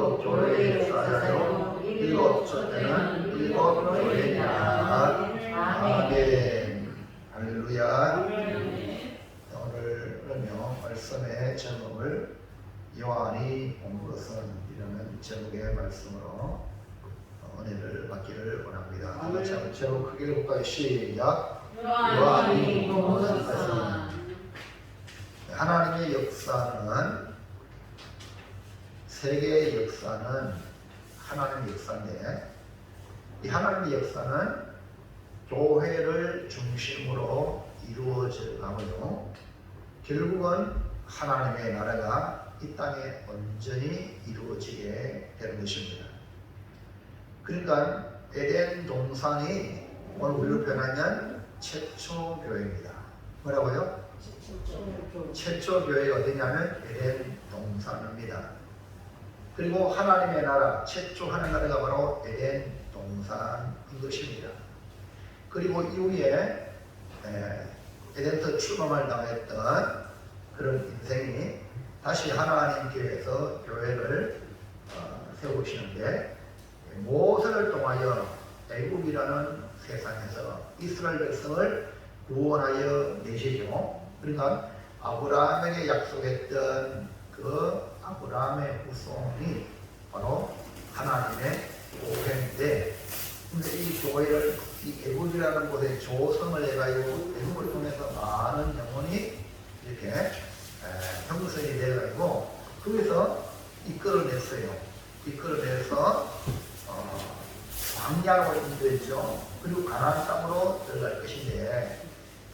일곱 교회에 쌓여요. 일곱 촛대는 일곱 교회니라. 아멘. 할렐루야. 오늘은요 말씀의 제목을 요한이 온 것은 이라는 제목의 말씀으로 은혜를 받기를 원합니다. 같이 한번 제목 크게 읽어볼까요? 시작. 요한이 온 것은. 하나님의 역사는, 세계의 역사는 하나님의 역사인데, 이 하나님의 역사는 교회를 중심으로 이루어져 가고요, 결국은 하나님의 나라가 이 땅에 온전히 이루어지게 되는 것입니다. 그러니까 에덴 동산이 오늘 우리로 표현하면 최초 교회입니다. 뭐라고요? 최초 교회가 어디냐면 에덴 동산입니다. 그리고 하나님의 나라, 최초 하나님의 나라가 바로 에덴 동산인 것입니다. 그리고 이후에 에덴에서 출범을 당했던 그런 인생이 다시 하나님께서 교회를 세우시는데, 모세를 통하여 애굽이라는 세상에서 이스라엘 백성을 구원하여 내시죠. 그러니까 아브라함에게 약속했던 그 아브라함의 후손이 바로 하나님의 교회인데, 근데 이 교회를 이 애굽이라는 곳에 조성을 해가지고 애굽을 통해서 많은 영혼이 이렇게 형성이 되어가지고 거기서 이끌어냈어요. 이끌어내서 광야로 인도했죠. 그리고 가나안 땅으로 들어갈 것인데,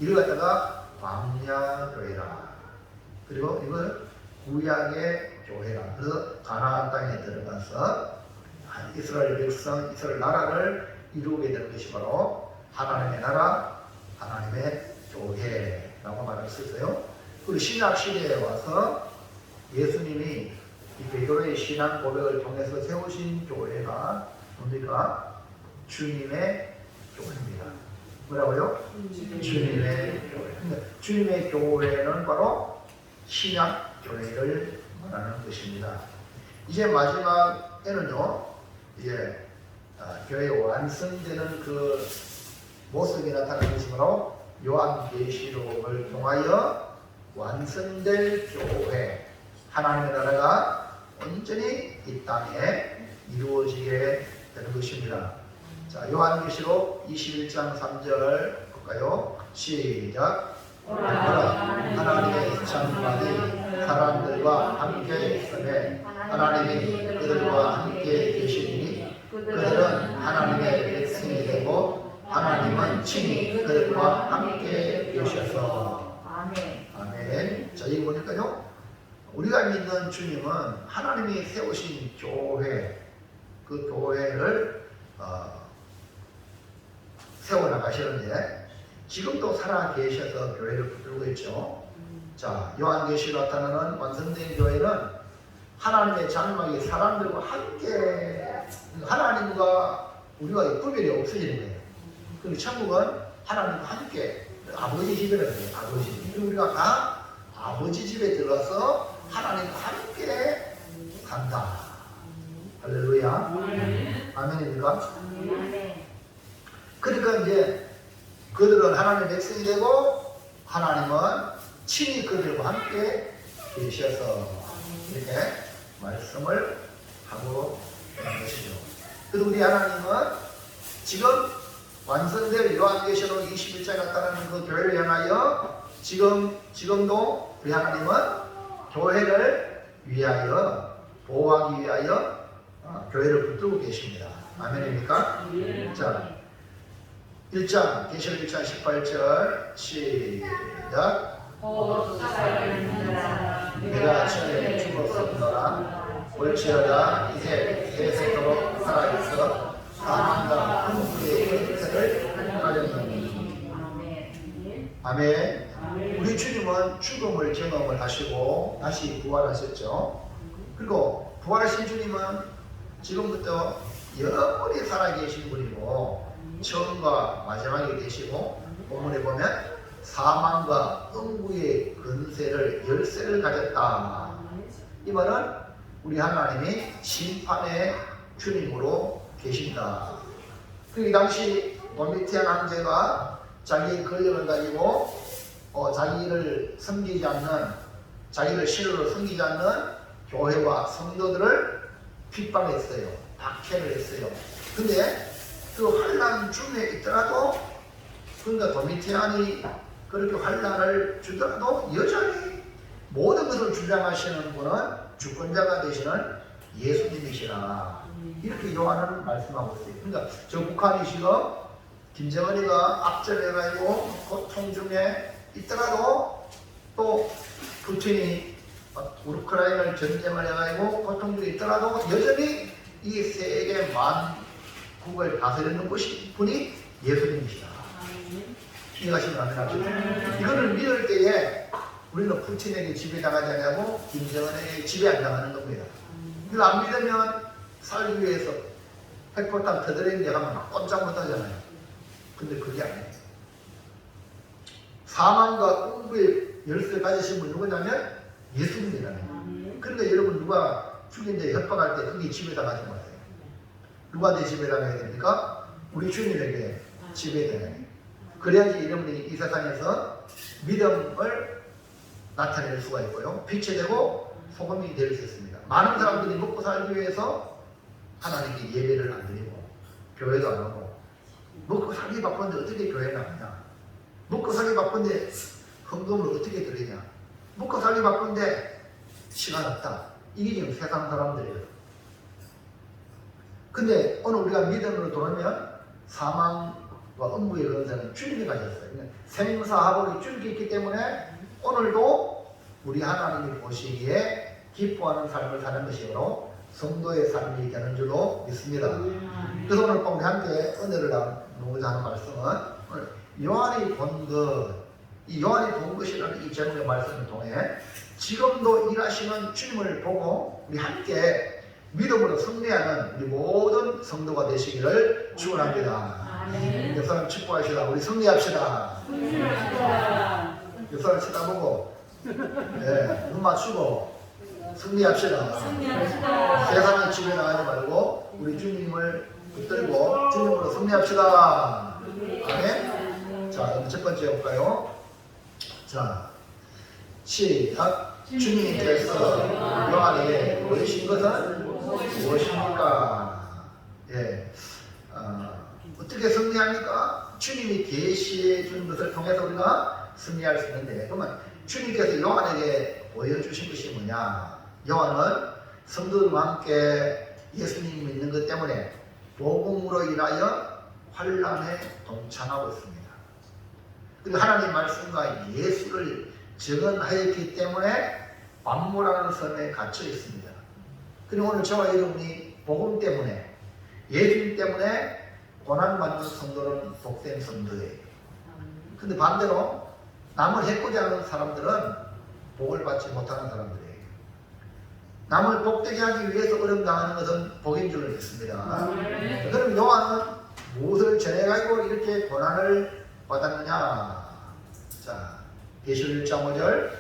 이를 갖다가 광야교회라. 그리고 이걸 구약의 교회라. 그래서 가나안 땅에 들어가서 이스라엘 백성, 이스라엘 나라를 이루게 되는 것이 바로 하나님의 나라, 하나님의 교회라고 말할 수 있어요. 그리고 신약 시대에 와서 예수님이 이 베드로의 신앙 고백을 통해서 세우신 교회가 뭡니까? 주님의 교회입니다. 뭐라고요? 주님의 교회. 주님의 교회는 바로 신약 교회를 말하는 것입니다. 이제 마지막에는요, 이제 교회 완성되는 그 모습이 나타나는 것이 바로 요한계시록을 통하여 완성될 교회, 하나님의 나라가 온전히 이 땅에 이루어지게 되는 것입니다. 자, 요한계시록 21장 3절 볼까요? 시작. 하나님의 창조하니 사람들과 함께 있으며 하나님이 그들과 함께 계시니 그들은 하나님의 백성이 되고 하나님은 친히 그들과 함께 계셔서. 아멘. 자, 이거 보니까요, 우리가 믿는 주님은 하나님이 세우신 교회, 그 교회를 세워나가시는데 지금도 살아 계셔서 교회를 붙들고 있죠. 자, 요한계시록 나타나는 완성된 교회는 하나님의 장막이 사람들과 함께, 하나님과 우리가 구별이 없어지는 거예요. 그리고 천국은 하나님과 함께, 아버지 집이라는 거예요. 아버지. 그리고 우리가 다 아버지 집에 들어가서 하나님과 함께 산다. 할렐루야. 아멘입니까? 그러니까 이제 그들은 하나님의 백성이 되고 하나님은 친히 그들과 함께 계셔서 이렇게 말씀을 하고 있는 것이죠. 그리고 우리 하나님은 지금 완성될 요한계시록 21장에 나타나는 그 교회를 향하여 지금도 우리 하나님은 교회를 위하여, 보호하기 위하여 교회를 붙들고 계십니다. 아멘입니까? 자, 1장, 계시록 1장 18절 시작. 내가 전에 죽었었노라. 볼지어다 이제 세세토록 살아있어 사망과 천국의 권세를 가졌느니. 아멘. 우리 주님은 죽음을 경험을 하시고 다시 부활하셨죠. 그리고 부활하신 주님은 지금부터 영원히 살아계신 분이고 처음과 마지막에 계시고, 본문에 보면 사망과 음부의 권세를, 열쇠를 가졌다. 이 말은 우리 하나님이 심판의 주님으로 계신다. 그 당시 도미티안 황제가 자기의 권력을 가지고 자기를 섬기지 않는, 자기를 신으로 섬기지 않는 교회와 성도들을 핍박했어요. 박해를 했어요. 근데 그 환난 중에 있더라도, 그러니까 도미티안이 그렇게 환난을 주더라도 여전히 모든 것을 주장하시는 분은 주권자가 되시는 예수님이시라. 이렇게 요한은 말씀하고 있어요. 그러니까 저 북한이 지금 김정은이가 압제해가지고 고통 중에 있더라도, 또 푸틴이 우크라이나를 전쟁을 해가지고 고통 중에 있더라도 여전히 이 세계 만국을 다스리는 분이 예수님이시다. 이해가시면 안 되나요? 이거를 믿을 때에 우리는 푸틴에게 지배당하지 않고 김정은에게 지배 안 당하는 겁니다. 이걸 안 믿으면 살기 위해서 핵폭탄 터뜨리는데 하면 꼼짝 못 하잖아요. 근데 그게 아니에요. 사망과 공부의 열쇠를 가지신 분 누구냐면 예수님이라는. 그러니까 여러분, 누가 죽인 데 협박할 때 그게 지배당하지 마세요. 누구한테 지배당해야 됩니까? 우리 주님에게 지배당해야 돼요. 그래야지 여러분이 이 세상에서 믿음을 나타낼 수가 있고요. 빛이 되고 소금이 될 수 있습니다. 많은 사람들이 먹고 살기 위해서 하나님께 예배를 안 드리고 교회도 안 하고, 먹고 살기 바쁜데 어떻게 교회 나가냐? 먹고 살기 바쁜데 헌금을 어떻게 드리냐? 먹고 살기 바쁜데 시간 없다. 이게 지금 세상 사람들이에요. 근데 오늘 우리가 믿음으로 돌아오면 사망과 음부의 권세는 주님이 가졌어요. 생사하복이 주님께 있기 때문에 오늘도 우리 하나님이 보시기에 기뻐하는 삶을 사는 것이 바로 성도의 삶이 되는 줄로 믿습니다. 그래서 오늘 우리 함께 은혜를 나누고자 하는 말씀은 오늘 요한이 본 것, 이 요한이 본 것이라는 이 제목의 말씀을 통해 지금도 일하시는 주님을 보고 우리 함께 믿음으로 승리하는 우리 모든 성도가 되시기를 축원합니다. 옆 사람 축복하시다. 우리 승리합시다. 옆 사람 쳐다보고, 눈 맞추고 승리합시다. 세상의 집에 나가지 말고 우리 주님을 붙들고 주님으로 승리합시다. 아멘. 자, 첫 번째 해볼까요? 자, 시작. 주님께서 요한에게 보이신 것은 무엇입니까? 어떻게 승리합니까? 주님이 계시해 준 것을 통해서 우리가 승리할 수 있는데, 그러면 주님께서 요한에게 보여주신 것이 뭐냐? 요한은 성도들과 함께 예수님 믿는 것 때문에 복음으로 인하여 환난에 동참하고 있습니다. 그리고 하나님 말씀과 예수를 증언하였기 때문에 만물하는 섬에 갇혀 있습니다. 그리고 오늘 저와 여러분이 복음 때문에, 예수님 때문에 고난받는 성도는 복된 성도예요. 근데 반대로 남을 해코지 하는 사람들은 복을 받지 못하는 사람들이에요. 남을 복되게 하기 위해서 어려움 당하는 것은 복인 줄로 믿습니다. 그럼 요한은 무엇을 전해가지고 이렇게 고난을 받았느냐? 자, 예수님 1장 5절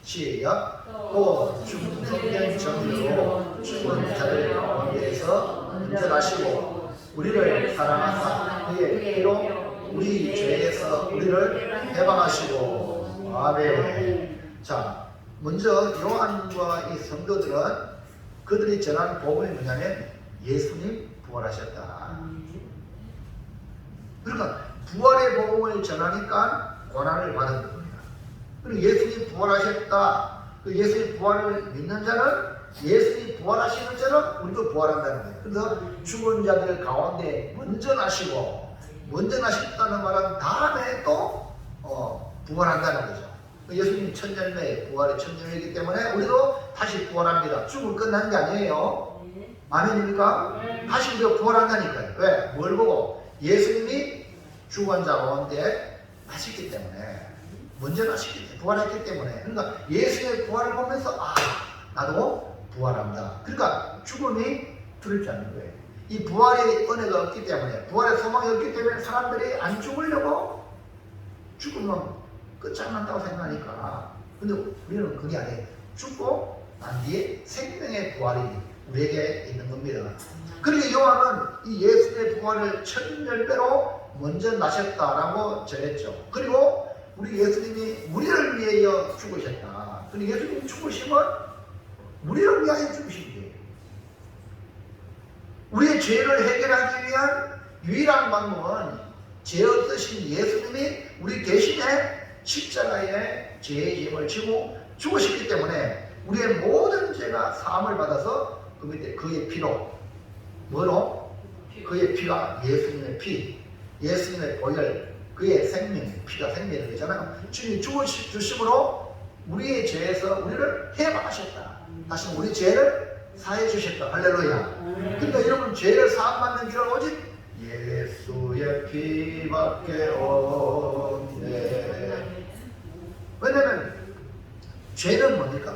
시작. 또 충성된 정의로 죽은 자들 가운데에서 은절하시고 우리를 사랑하사 그의 피로 우리 죄에서 우리를 해방하시고. 아멘. 자, 먼저 요한과 이 성도들은 그들이 전한 복음이 뭐냐면 예수님 부활하셨다. 그러니까 부활의 복음을 전하니까 고난을 받은 겁니다. 그리고 예수님 부활하셨다. 그 예수님 부활을 믿는 자는, 예수님 부활하시는 자는 우리도 부활한다는 거예요. 그래서 죽은 자들 가운데 먼저 나시고, 먼저 나셨다는 말은 다음에 또 부활한다는 거죠. 예수님이 천년내 부활의 천년이기 때문에 우리도 다시 부활합니다. 죽음 끝난 게 아니에요. 아멘입니까? 다시 우리가 부활한다니까요. 왜? 뭘 보고? 예수님이 죽은 자 가운데 나셨기 때문에, 먼저 나셨기 때문에, 부활했기 때문에. 그러니까 예수의 부활을 보면서 나도 부활한다. 그러니까 죽음이 두렵지 않는 거예요. 이 부활의 은혜가 없기 때문에, 부활의 소망이 없기 때문에 사람들이 안 죽으려고 죽으면 끝장난다고 생각하니까. 근데 우리는 그게 아니에요. 죽고 난 뒤에 생명의 부활이 우리에게 있는 겁니다. 그리고 요한은 이 예수의 부활을 천열배로 먼저 나셨다라고 전했죠. 그리고 우리 예수님이 우리를 위하여 죽으셨다. 그리고 예수님이 죽으심은 우리를 위하여 죽으신 거예요. 우리의 죄를 해결하기 위한 유일한 방법은 죄 없으신 예수님이 우리 대신에 십자가에 죄의 짐을 지고 죽으셨기 때문에 우리의 모든 죄가 사함을 받아서 그 밑에 그의 피로, 뭐로? 그의 피가 예수님의 피, 예수님의 보혈, 그의 생명, 피가 생명이 되잖아요. 주님이 죽으심으로 우리의 죄에서 우리를 해방하셨다. 다시 우리 죄를 사해 주셨다. 할렐루야. 그러니까 여러분, 죄를 사함받는 길은 오직 예수의 피밖에 없네. 왜냐면 죄는 뭡니까?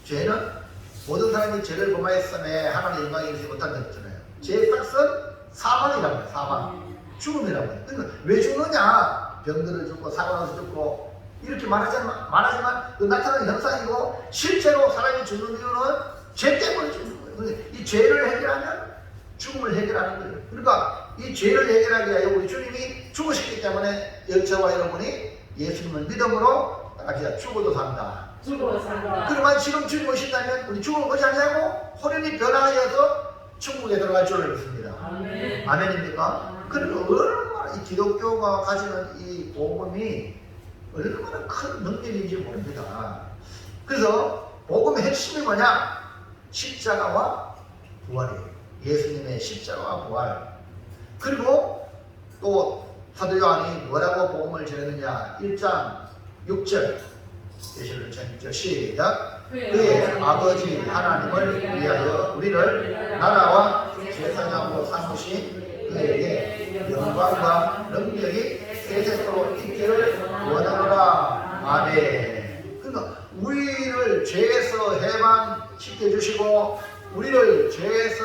죄는 모든 사람이 죄를 범하였음에 하나님의 영광이 이르지 못한다고 했잖아요. 죄의 싹은 사망이라고 해요. 사망, 죽음이라고 해요. 그러니까 왜 죽느냐? 병들어 죽고 사고나서 죽고 이렇게 말하지만 그 나타나는 현상이고, 실제로 사람이 죽는 이유는 죄 때문에 죽는 거예요. 이 죄를 해결하면 죽음을 해결하는 거예요. 그러니까 이 죄를 해결하기 위하여 우리 주님이 죽으셨기 때문에 저와 여러분이 예수님을 믿음으로 나가자. 죽어도 산다. 그러면 지금 주님 오신다면 우리 죽음을 보지 않냐고 호련히 변화하여서 천국에 들어갈 줄을 믿습니다. 아멘입니까? 그리고 얼마나 이 기독교가 가지는 이 복음이 얼마나 큰 능력인지 모릅니다. 그래서 복음의 핵심이 뭐냐? 십자가와 부활이에요. 예수님의 십자가와 부활. 그리고 또 사도 요한이 뭐라고 복음을 전했느냐? 1장 6절 예시를 전했죠. 시작. 그의 아버지 하나님을 위하여 우리를 나라와 제사장으로 삼으신 그에게 영광과 능력이 세세토록 있기를 원하노라. 아멘. 그러니까 우리를 죄에서 해방시켜 주시고, 우리를 죄에서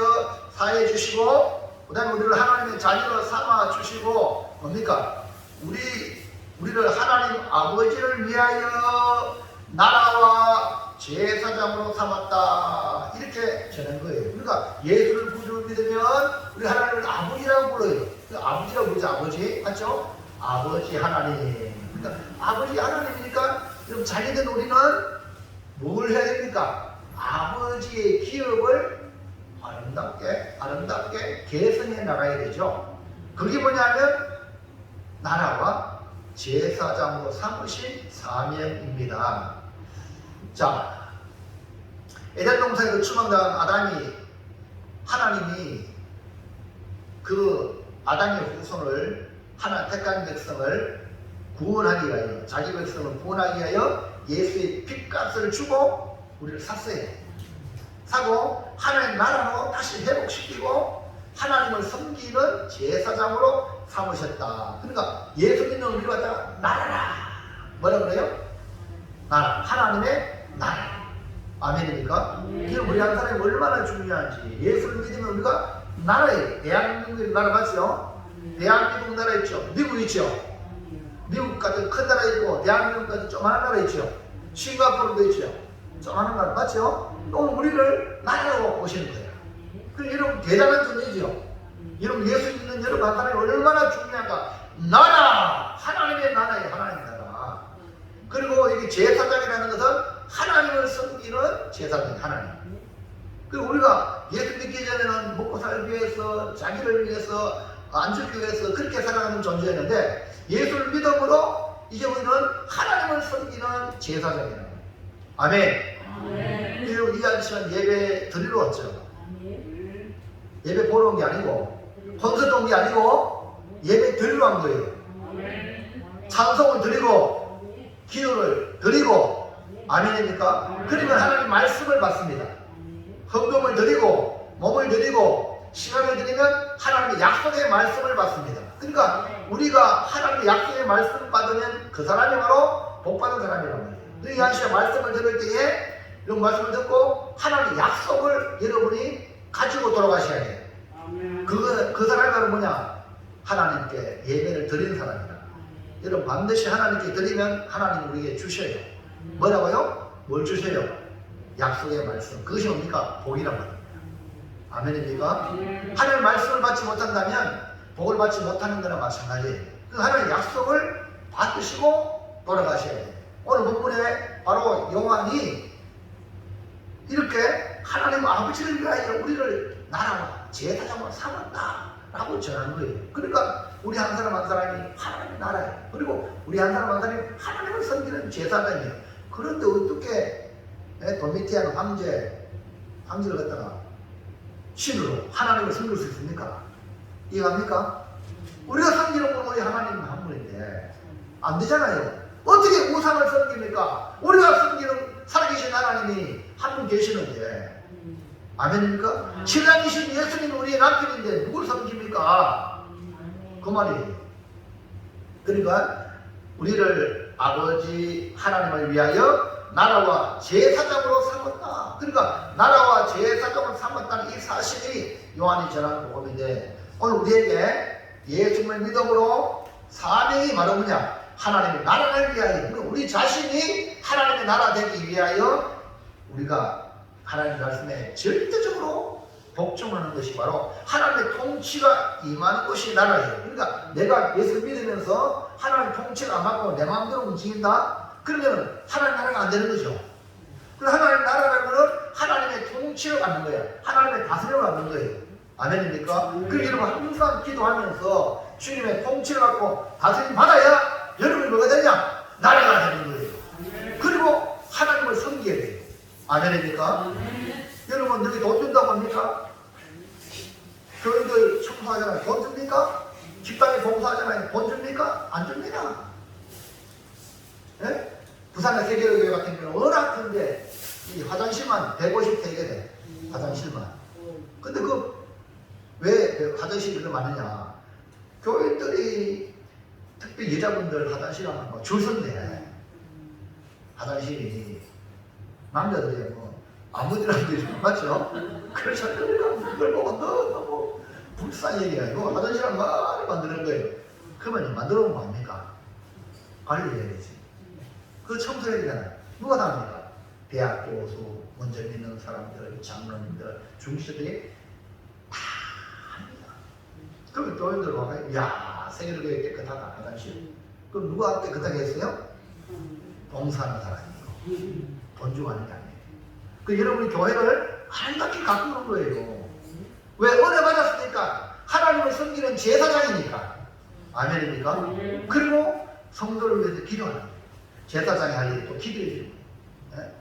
사해 주시고, 그 다음에 우리를 하나님의 자녀로 삼아 주시고, 뭡니까? 우리를 하나님 아버지를 위하여 나라와 제사장으로 삼았다. 이렇게 전한 거예요. 그러니까 예수를 구주로 믿으면 우리 하나님을 아버지라고 불러요. 아버지라고 부르죠. 아버지. 맞죠? 아버지 하나님. 그러니까 아버지 하나님이니까 여러분, 자녀된 우리는 뭘 해야 됩니까? 아버지의 기업을 아름답게 개선해 나가야 되죠. 그게 뭐냐면 나라와 제사장으로 삼으신 사명입니다. 자, 에덴 동산에서 추방당한 아담이, 하나님이 그 아담의 후손을, 하나 택한 백성을 구원하기 위하여, 자기 백성을 구원하기 위하여 예수의 핏값을 주고 우리를 샀어요. 사고 하나님 나라로 다시 회복시키고 하나님을 섬기는 제사장으로 삼으셨다. 그러니까 예수 믿는 우리를 갖다가 나라라. 뭐라 그래요? 나라. 하나님의 나라. 아멘입니까? 이게 우리 한 사람이 얼마나 중요한지. 예수를 믿으면 우리가 나라예요. 대한민국 나라 맞죠? 대한민국 나라 있죠? 미국 있죠? 미국 같은 큰 나라 있고 대한민국 같은 조그마한 나라 있죠? 싱가포르도 있죠? 조그마한 나라 맞죠? 오늘 우리를 나라로 보시는 거예요. 그 여러분 대단한 존재죠. 여러분 예수 믿는 여러분 한 사람이 얼마나 중요한가. 나라! 하나님의 나라예요. 하나님의 나라. 그리고 여기 제사장이라는 것은 하나님을 섬기는 제사장, 하나님. 그리고 우리가 예수 믿기 전에는 먹고 살기 위해서, 자기를 위해서, 안 죽기 위해서 그렇게 살아가는 존재였는데, 예수를 믿음으로 이제 우리는 하나님을 섬기는 제사장이라는 거예요. 아멘. 여러분 이 아저씨는 예배 드리러 왔죠. 예배 보러 온 게 아니고, 콘서트 온 게 아니고, 예배 드리러 온 거예요. 찬송을 드리고, 기도를 드리고, 아멘입니까? 그러면 하나님 말씀을 받습니다. 헌금을 드리고, 몸을 드리고, 시간을 드리면 하나님의 약속의 말씀을 받습니다. 그러니까 우리가 하나님의 약속의 말씀을 받으면 그 사람이 바로 복받은 사람이란 말이에요. 이 아저씨가 말씀을 들을 때에 이런 말씀을 듣고 하나님의 약속을 여러분이 가지고 돌아가셔야 돼요. 그 사람이 바로 뭐냐? 하나님께 예배를 드리는 사람이다. 여러분 반드시 하나님께 드리면 하나님 우리에게 주셔요. 뭐라고요? 뭘 주셔요? 약속의 말씀, 그것이 뭡니까? 복이란 말입니다. 아멘입니까? 하나님의 말씀을 받지 못한다면 복을 받지 못하는 거나 마찬가지예요. 그 하나님의 약속을 받으시고 돌아가셔야 돼요. 오늘 본문에 바로 요한이 이렇게 하나님 아버지를 위하여 우리를 나라와 제사장으로 삼았다 라고 전하는 거예요. 그러니까 우리 한 사람 한 사람이 하나님의 나라예요. 그리고 우리 한 사람 한 사람이 하나님을 섬기는 제사장이에요. 그런데 어떻게 도미티안 황제를 갖다가 신으로 하나님을 섬길 수 있습니까? 이해갑니까? 우리가 섬기는 건 우리 하나님 한 분인데 안 되잖아요. 어떻게 우상을 섬깁니까? 우리가 섬기는 살아계신 하나님이 한 분 계시는데 아멘입니까? 신랑이신 예수님이 우리의 남편인데 누굴 섬깁니까? 그 말이에요. 그러니까 우리를 아버지 하나님을 위하여 나라와 제사장으로 삼았다. 그러니까 나라와 제사장으로 삼았다는 이 사실이 요한이 전하는 복음인데 오늘 우리에게 예수님의 믿음으로 사명이 바로 뭐냐? 하나님의 나라를 위하여 우리 자신이 하나님의 나라 되기 위하여 우리가 하나님의 말씀에 절대적으로 복종하는 것이 바로 하나님의 통치가 임하는 것이 나라예요. 그러니까 내가 예수를 믿으면서 하나님의 통치를 안 받고 내 마음대로 움직인다? 그러면 하나님의 나라가 안 되는 거죠. 그래서 하나님의 나라라는 것은 하나님의 통치를 갖는 거예요. 하나님의 다스림을 갖는 거예요. 아멘입니까? 그래서 여러분 항상 기도하면서 주님의 통치를 갖고 다스림 받아야 여러분이 뭐가 되냐? 나라가 되는 거예요. 그리고 하나님을 섬겨야 돼요. 아멘입니까? 여러분 여기 돈 준다고 합니까? 교인들 청소하잖아요. 돈 줍니까? 직장에 봉사하잖아요. 돈 줍니까? 안 줍니다. 예? 부산의 세계교회 같은 경우는 워낙 큰데 이 화장실만 150세계대 화장실만. 근데 왜 화장실이 그렇게 많으냐? 교인들이 특히 여자분들 화장실 하면 줄 선대. 화장실이 남자들이 아무데나 되죠. 맞죠? 그래서 그걸 보고 너무 불쌍한 얘기야. 이거 화장실 한 많이 만드는 거예요. 그러면 만들어 보면 뭐합니까? 관리해야 되지. 그거 청소해야 되잖아요. 누가 다 합니까? 대학 교수, 먼저 믿는 사람들, 장로님들, 중시들이 다 합니다. 그러면 교인들 와서 이야 세계교회 깨끗하다 화장실. 그럼 누가 깨끗하게 했어요? 봉사하는 사람이고 돈 주고 하는 게 아니에요. 그 여러분이 교회를 아름답게 가꾸는 거예요. 왜? 은혜 받았으니까 하나님을 섬기는 제사장이니까. 아멘입니까? 그리고 성도를 위해서 기도하는 거예요. 제사장이 할 일이 또 기도해 주는 거예요.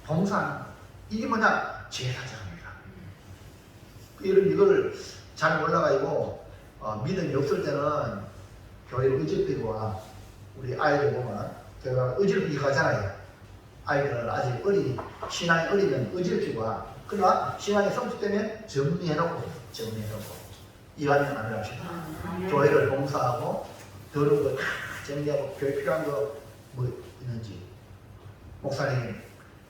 봉사하는 거예요. 이게 뭐냐? 제사장입니다. 여러분 이걸 잘 몰라가지고 믿음이 없을 때는 교회를 의지피고 와. 우리 아이들 보면 교회가 의지피고 가잖아요. 아이들은 아직 신앙이 어리면 의지피고 와. 그러나 신앙이 성숙되면 정리해놓고 이완이 안 합시다. 교회를 봉사하고 더러운 거 다 정리하고 교회 필요한 거 뭐 있는지. 목사님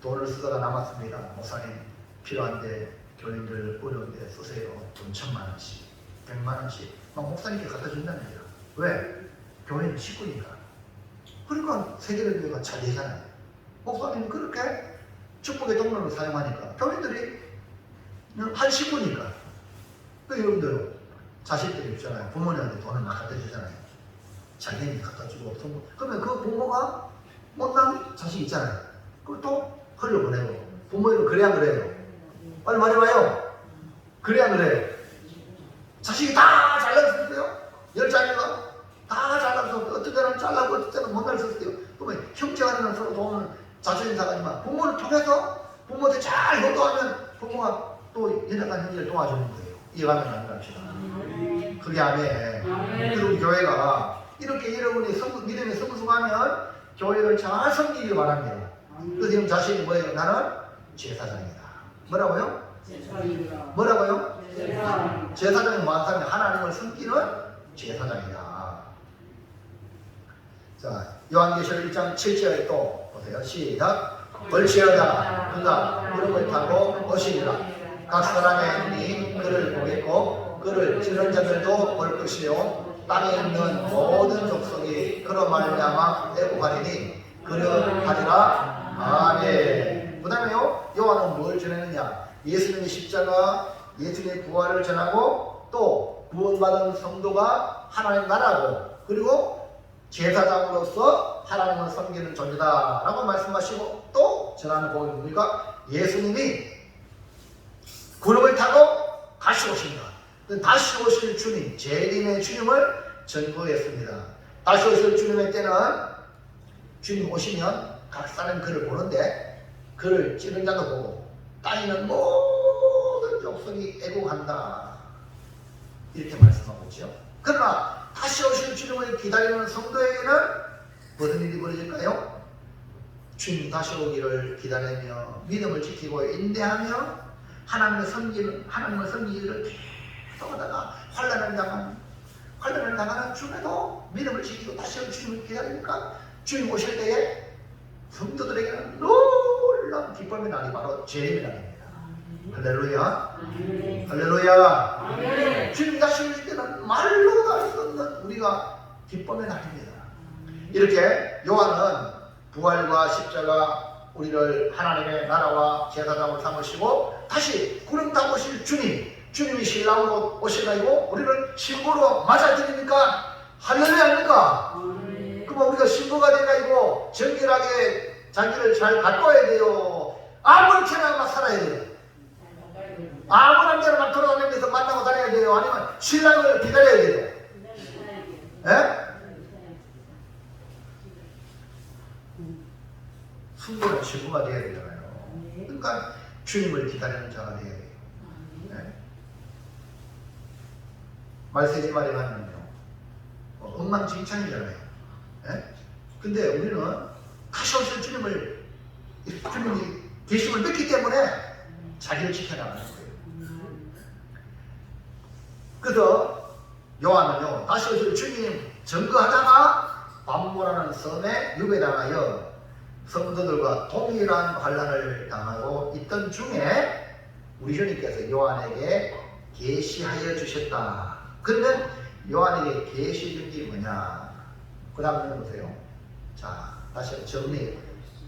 돈을 쓰다가 남았습니다. 목사님 필요한데 교인들 어려운데 쓰세요. 돈 1000만원씩 100만원씩 막 목사님께 갖다 준다는 거예요. 왜? 교회는 식구니까. 그러니까 세계교회가 잘 되잖아요. 목사님이 그렇게 축복의 통로를 사용하니까 교인들이 한 식구니까. 그 여러분들 자식들이 있잖아요. 부모님한테 돈을 막 갖다 주잖아요. 자기네 갖다 주고 그러면 그 부모가 못난 자식 있잖아요. 그걸 또 흘려보내고 부모님은 그래야 안 그래요? 빨리 말해봐요. 그래야 안 그래요? 자식이 다 잘났었어요? 10자녀가 다 잘나서 어떤 때는 잘나고 어떤 때는 못 날섰어요. 그러면 형제간에는 서로 도움을 자신이 사가지만 부모를 통해서 부모한테 잘 효도하면 부모가 또 연약한 형제를 도와주는 거예요. 이해가면 안 갑시다. 그게 아멘. 그리고 교회가 이렇게 여러분이 믿음이 성숙하면 교회를 잘 섬기길 바랍니다. 그래서 지금 자신이 뭐예요? 나는 제사장이다. 뭐라고요? 제사장이다. 뭐라고요? 제사장이 뭐 하는 사람이 하나님을 섬기는 제사장이다. 자, 요한계시록 1장 7절에 또 보세요. 시작. 얼지어다 그가 구름을 타고 오시리라. 각 사람의 눈이 그를 보겠고 그를 찌른 자들도 볼 것이요 땅에 있는 모든 족속이 그로 말미암아 애국하리니 그러하리라. 아멘. 그 다음에요, 요한은 뭘 전했느냐? 예수님의 십자가, 예수님의 부활을 전하고 또 구원받은 성도가 하나님 나라고 그리고 제사장으로서 하나님을 섬기는 존재다 라고 말씀하시고 또 전하는 복음이 뭡니까? 예수님이 구름을 타고 다시 오신다. 다시 오실 주님, 재림의 주님을 전거했습니다. 다시 오실 주님의 때는 주님 오시면 각 사람 그를 보는데 그를 찌른 자도 보고 땅에 있는 모든 족속이 애국한다. 이렇게 말씀하고 있죠. 그러나 다시 오실 주님을 기다리는 성도에게는 무슨 일이 벌어질까요? 주님 다시 오기를 기다리며 믿음을 지키고 인내하며 하나님을 섬기기를 계속하다가 환난을 당하는 중에도 믿음을 지키고 다시 오실 주님을 기다리니까 주님 오실 때에 성도들에게는 놀라운 기쁨의 날이 바로 재림의 날입니다. 할렐루야. 할렐루야. 주님 다시 오실 때는 말로 할 수 없는 우리가 기쁨의 날입니다. 이렇게 요한은 부활과 십자가 우리를 하나님의 나라와 제사장으로 삼으시고 다시 구름 타고 오실 주님이 신랑으로 오실 날이고 우리를 신부로 맞아들이니까 할렐루야입니까? 그러면 우리가 신부가 돼가지고 정결하게 자기를 잘 가꿔야 돼요. 아무렇게나 막 살아야 돼요. 아무 남자를 막 돌아다니면서 만나고 다녀야 돼요. 아니면 신랑을 기다려야 돼요. 예? 순결한 신부가 돼야 되잖아요. 그러니까 주님을 기다리는 자가 돼야 돼요. 네? 말세지 말에 가면요 엉망진창이잖아요. 네? 근데 우리는 다시 오실 주님이 계심을 믿기 때문에 자기를 지켜나가는 거예요. 그래서 요한은요 다시 오실 주님 증거하다가 반모라는 섬에 유배당하여 성도들과 동일한 환난을 당하고 있던 중에 우리 주님께서 요한에게 계시하여 주셨다. 그러면 요한에게 계시 준 게 뭐냐? 그 다음 보세요. 자, 다시 정리.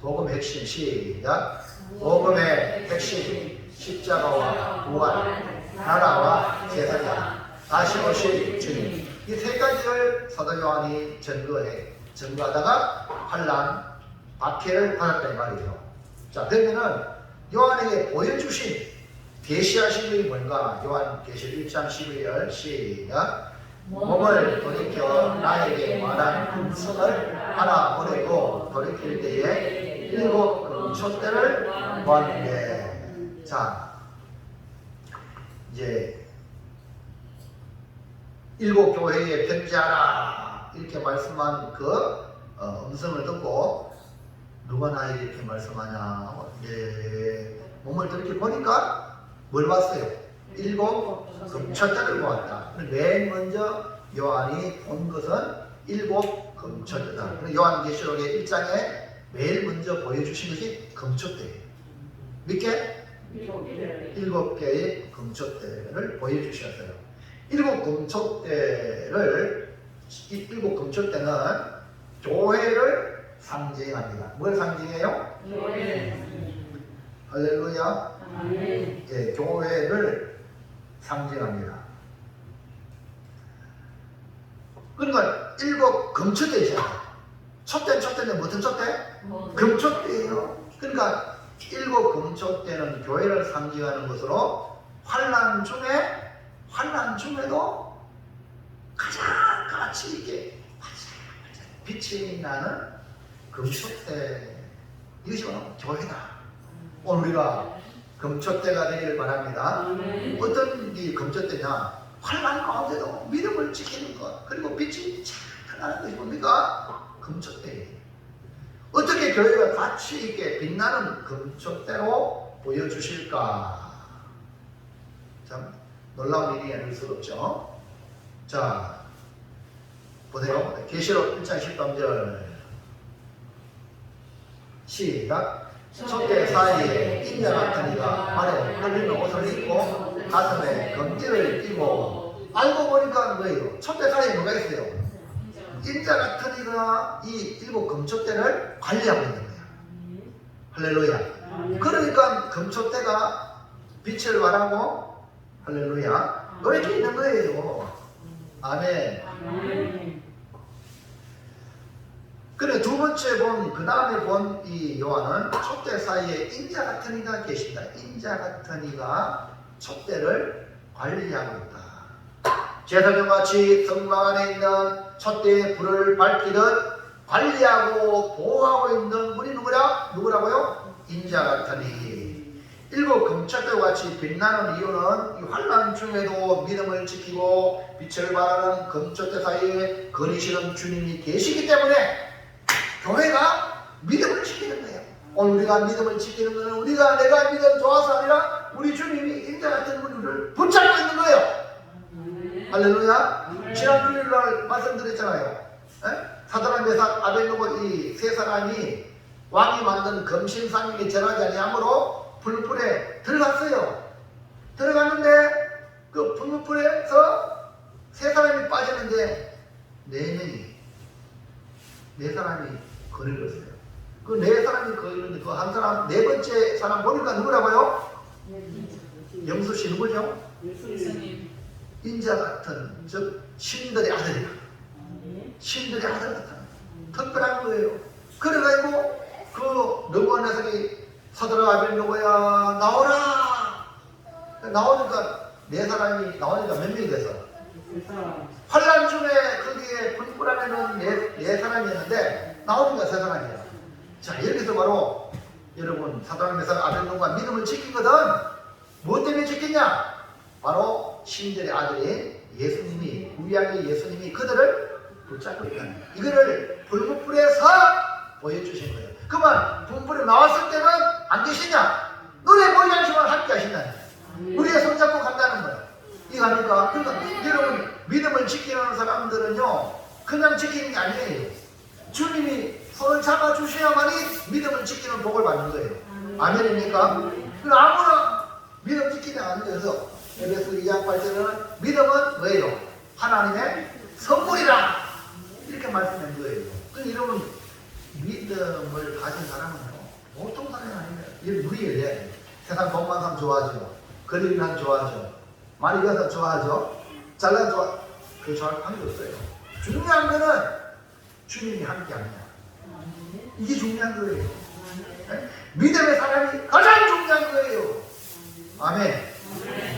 복음의 핵심 시작. 복음의 핵심 십자가와 부활, 나라와 제사장, 다시 오실 주님. 이 세 가지를 사도 요한이 증거하다가 환난 박해를 받았다 이 말이죠. 자, 그러면은 요한에게 보여주신 계시하신 일이 뭔가? 요한계시 1장 12절 시작. 몸을 돌이켜 나에게 말한 음성을 하나 보내고 돌이킬 때에 일곱 금초대를 보았는데, 자 이제 일곱 교회에 편지하라 이렇게 말씀한 그 음성을 듣고 누가 나에게 이렇게 말씀하냐? 이제 몸을 돌이켜 보니까 뭘 봤어요? 일곱 금초대를 보았다. 맨 먼저 요한이 본 것은 일곱 금초대다. 요한계시록의 1장에 매일 먼저 보여주신 것이 금초대예요. 몇 개? 일곱 개의 금초대를 보여주셨어요. 일곱 금초대는 교회를 상징합니다. 뭘 상징해요? 할렐루야. 예, 교회를 상징합니다. 그러니까 일곱 금초대잖아요. 촛대는 무슨 촛대? 금초대예요. 그러니까 일곱 금초대는 교회를 상징하는 것으로 환난 중에도 가장 같이 이렇게 빛이 나는 금초대, 이것이 바로 교회다. 오늘 우리가 금초대가 되기를 바랍니다. 어떤 이 금초대냐? 환난 가운데도 믿음을 지키는 것, 그리고 빛이 착 나는 것이 뭡니까? 금초대예요. 어떻게 교회가 같이 있게 빛나는 금초대로 보여주실까? 참 놀라운 일이 아닐 수 없죠. 자, 보세요. 계시록 1장 13절 시작. 촛대 사이에 인자 같은 이가 발에 떨리는 옷을 입고 가슴에 검지를 띠고, 알고 보니까 뭐예요? 촛대 사이에 뭐가 있어요? 인자 같은 이가 이 일곱 금초대를 관리하고 있는 거야. 할렐루야. 그러니까 금초대가 빛을 발하고 할렐루야 이렇게 있는 거예요. 아멘. 그래 두 번째 본 그 다음에 본 이 요한은 촛대 사이에 인자 같은 이가 계신다. 인자 같은 이가 촛대를 관리하고 있다. 제사장같이 성막 안에 있는 촛대의 불을 밝히듯 관리하고 보호하고 있는 분이 누구라고요? 인자 같은 이. 일곱 금촛대와 같이 빛나는 이유는 이 환난 중에도 믿음을 지키고 빛을 발하는 금촛대 사이에 거니시는 주님이 계시기 때문에 교회가 믿음을 지키는 거예요. 오늘 우리가 믿음을 지키는 것은 내가 믿음 좋아서 아니라 우리 주님이 인자 같은 분을 붙잡고 있는 거예요. 할렐루야. 지난 주일날 말씀드렸잖아요. 사드락 메삭 아벨노고 이 세 사람이 왕이 만든 금신상에게 절하지 아니하므로 불불에 들어갔어요. 들어갔는데 그 불불에서 세 사람이 빠지는데 네 사람이 거리었어요. 그 네 사람이 거리는데 그 한 사람 네 번째 사람 보니까 누구라고요? 영수씨 누구죠? 인자 같은 즉 신들의 아들이다. 신들의 아들 같은 특별한 거예요. 그래가지고 그 느부갓네살이 사드락 아벨노고야 나오라. 나오니까 네 사람이 나오니까 몇 명이 돼서 환란 중에 거기에 불불 안에는 네 사람이었는데 나오니까 세 사람이야. 자 여기서 바로 여러분 사드락 메삭 아벨노고가 믿음을 지키거든. 뭐 때문에 지켰냐? 바로 신들의 아들인 예수님이 구약의 예수님이 그들을 붙잡고 있다는 거예요. 이거를 불불에서 보여주신 거예요. 그만 불불에 나왔을 때는 안 계시냐? 눈에 보이지 않지만 함께 하신다는 거예요. 우리의 손잡고 간다는 거예요. 이거 아닙니까? 그러니까 여러분 믿음을 지키는 사람들은요 그냥 지키는 게 아니에요. 주님이 손을 잡아주셔야만이 믿음을 지키는 복을 받는 거예요. 아멘입니까? 아무나 믿음 지키면 안 돼서 에베소 2장 8절에는 믿음은 뭐예요? 하나님의 선물이라 이렇게 말씀한 거예요. 그 여러분 믿음을 가진 사람은요 보통 사람이 아닙니다. 이런 누리게 돼야 돼요. 세상 돈 많은 사람 좋아하죠. 거리 있는 사람 좋아하죠. 많이 가서 좋아하죠. 잘난 좋아 그 좋아할 관계 없어요. 중요한 거는 주님이 함께 하느냐. 이게 중요한 거예요. 믿음의 사람이 가장 중요한 거예요. 아멘.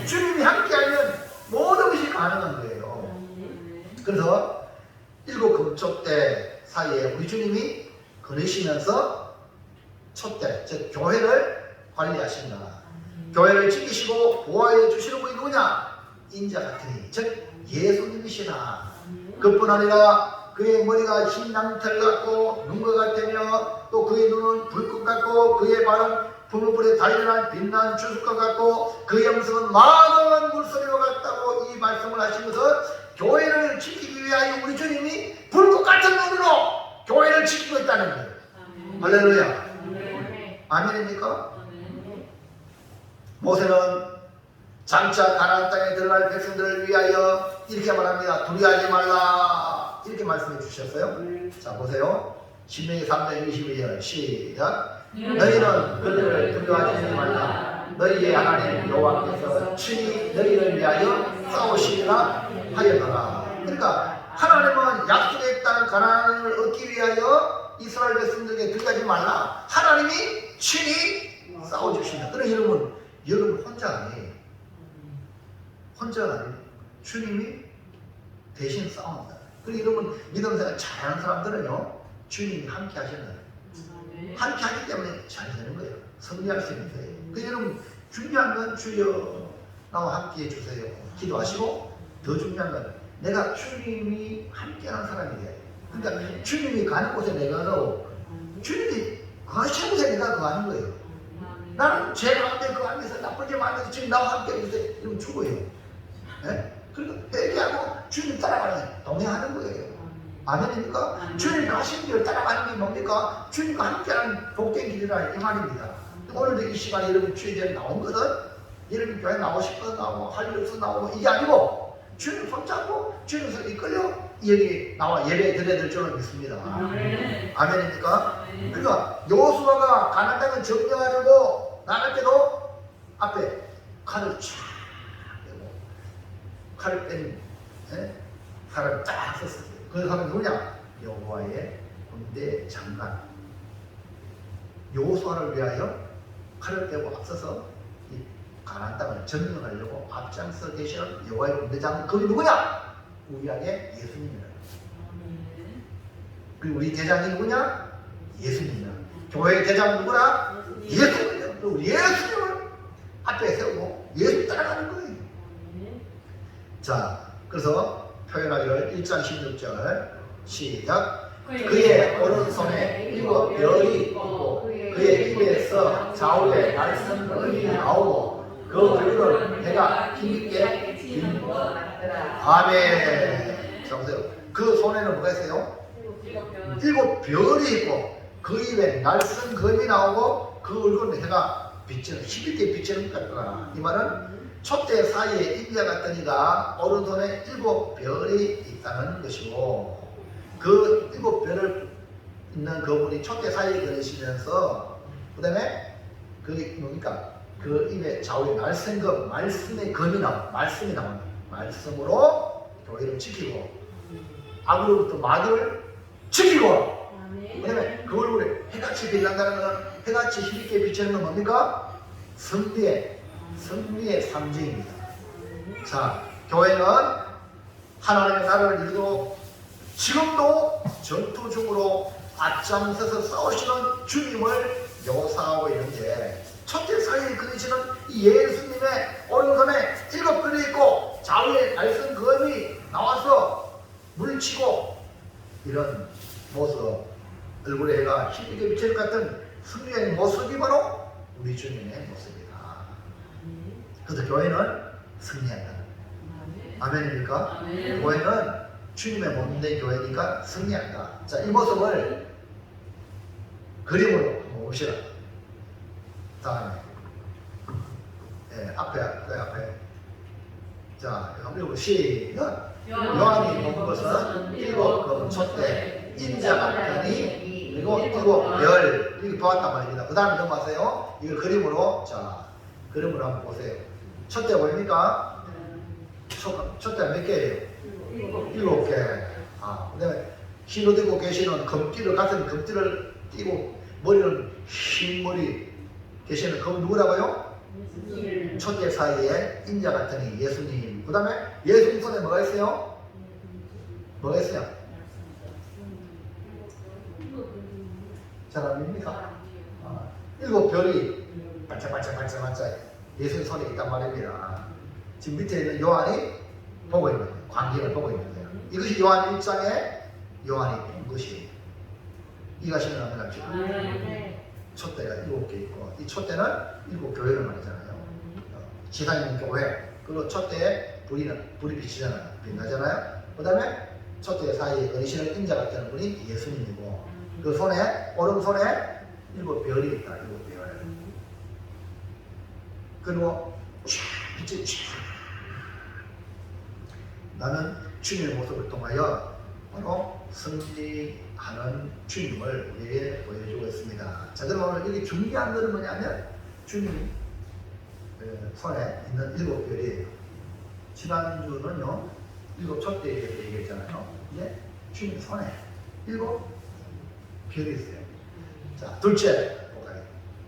주님이 함께하면 모든 것이 가능한 거예요. 그래서 일곱 금촛대 사이에 우리 주님이 거느시면서 촛대, 즉 교회를 관리하신다. 교회를 지키시고 보호해 주시는 분이 누구냐? 인자 같으니, 즉 예수님이시다. 그뿐 아니라 그의 머리가 흰 낭털 같고 눈과 같으며 또 그의 눈은 불꽃 같고 그의 발은 불불에 달려난 빛난 주석과 같고 그 영성은 많은 물소리와 같다고 이 말씀을 하신 것은 교회를 지키기 위하여 우리 주님이 불꽃 같은 눈으로 교회를 지키고 있다는 거예요. 할렐루야. 아멘입니까? 모세는 장차 가나안 땅에 들어갈 백성들을 위하여 이렇게 말합니다. 두려워하지 말라 이렇게 말씀해 주셨어요. 자 보세요. 신명기 3장 22절 시작. 너희는 그들을 두려워하지 말라. 너희의 하나님 여호와께서 친히 너희를 위하여 싸우시리라 하였노라. 그러니까 하나님은 약속의 땅 가나안을 얻기 위하여 이스라엘 백성들에게 두려워하지 말라. 하나님이 친히 싸워주신다. 그러나 여러분 혼자 아니에요. 혼자가 아니에요. 주님이 대신 싸운다. 그리고 여러분 믿음생활 잘하는 사람들은요 주님이 함께 하시는 함께 하기 때문에 잘 되는 거예요. 승리할 수 있는 거예요. 그래서 여러분 중요한 건 주여 나와 함께 해주세요. 기도하시고 더 중요한 건 내가 주님이 함께하는 사람이 돼야 돼요. 그러니까 주님이 가는 곳에 내가 가고 주님이 거하시는 곳에 내가 거하는 거예요. 나는 죄 가운데 그 안에서 나쁘게 만나서 주님 나와 함께 해주세요. 이러면 죽어요. 네? 그러니까 회개하고 주님 따라가는 거예요. 동행하는 거예요. 아멘입니까? 주님이 하신 길을 따라가는 게 뭡니까? 주님과 함께하는 복된 길이라 이 말입니다. 오늘도 이 시간에 여러분 주의 자리에 나온 거든 여러분 교회 나오고 싶어서 나오고 할 일 없어서 나오고 이게 아니고 주님 손잡고 주님께서 이끌려 여기 나와 예배 드려야 될 줄로 믿습니다. 아멘입니까? 그러니까 여호수아가 가나안 땅을 점령하려고 나갈 때도 앞에 칼을 쫙 빼고 칼을 뺀 사람을 딱 썼어요. 그 사람이 누구냐? 여호와의 군대 장관. 여호수아를 위하여 칼을 빼고 앞서서 이 가나안 땅을 점령하려고 앞장서 계시는 여호와의 군대 장관. 그게 누구냐? 우리에게 예수님이라. 그리고 우리 대장이 누구냐? 예수님이라. 교회의 대장은 누구라? 예수님이라. 우리 예수님을 앞에 세우고 예수 따라가는 거예요. 자, 그래서 표현하기를 1장 16절 시작. 그의 오른손에 7 별이 있고 그의 입에서 좌우에 날선금이 나오고 그 얼굴은 해가 힘있게 비는 것 같더라. 아멘. 자 보세요. 그 손에는 뭐가 있어요? 7 별이 있고 그 입에 날선금이 나오고 그 얼굴은 해가 비치는 힘있게 비치는 것 같더라. 이 말은 촛대 사이에 인자 같은 이가 오른손에 7 별이 있다는 것이고 그 7 별을 있는 그분이 촛대 사이에 걸으시면서 그 다음에 그게 뭡니까? 그 입에 좌우에 날생금, 말씀의 금이 말씀이 나옵니다. 말씀으로 교회를 지키고 악으로부터 마귀를 지키고 그 다음에 그 얼굴에 해같이 빛난다는 것은 해같이 힘있게 비치는 건 뭡니까? 승리의 상징입니다. 자, 교회는 하나님의 나라를 이루고 지금도 전투 중으로 앞장서서 싸우시는 주님을 묘사하고 있는데 첫째 사이에 그리시는 이 예수님의 오른손에 7 별이 있고 좌우에 날선금이 나와서 물치고 이런 모습, 얼굴에 해가 힘있게 비칠 것 같은 승리의 모습이 바로 우리 주님의 모습이다. 그래서 교회는 승리한다. 아멘입니까? 아멘. 교회는 주님의 몸된 교회니까 승리한다. 자, 이 모습을 그림으로 봅시다. 다음에 앞에 자, 그리고 시작. 요한이 본 것은 7 금촛대 인자 같으니 그리고 7 별 이렇게 보았단 말입니다. 그 다음에 넘어가세요. 이걸 그림으로 자 그림으로 한번 보세요. 촛대 보입니까? 촛대가 몇 개예요? 7개. 그 다음에 흰옷 입고 계시는 금띠를 같은 금띠를 띠고 머리는 흰 머리 계시는 그분 누구라고요? 촛대 사이에 인자 같으니 예수님. 그 다음에 예수님 손에 뭐가 있어요? 뭐가 있어요? 잘 안 보입니까? 7 별이 반짝반짝 예수님 손에 있단 말입니다. 지금 밑에 있는 요한이 보고 있는 거예요. 광경을 보고 있는 거예요. 이것이 요한 1장에 요한이 본 것이에요. 이가 신을 하면 지금 촛대가 7개 있고 이 촛대는 7 교회를 말하잖아요. 지상에 있는 교회. 그리고 촛대에 불이 비치잖아요. 빛나잖아요. 그 다음에 촛대 사이에 거리시는 인자 같은 분이 예수님이고 그 손에 오른손에 7 별이 있다. 7 별. 그리고 빛이 나는 주님의 모습을 통하여 바로 승리하는 주님을 우리에게 보여주고 있습니다. 자, 그럼 오늘 여기 중요한 것은 뭐냐면 주님 손에 있는 7 별이에요. 지난주는요 7 촛대에 대해서 얘기했잖아요. 이제 주님 손에 7 별이 있어요. 자, 둘째 보가요.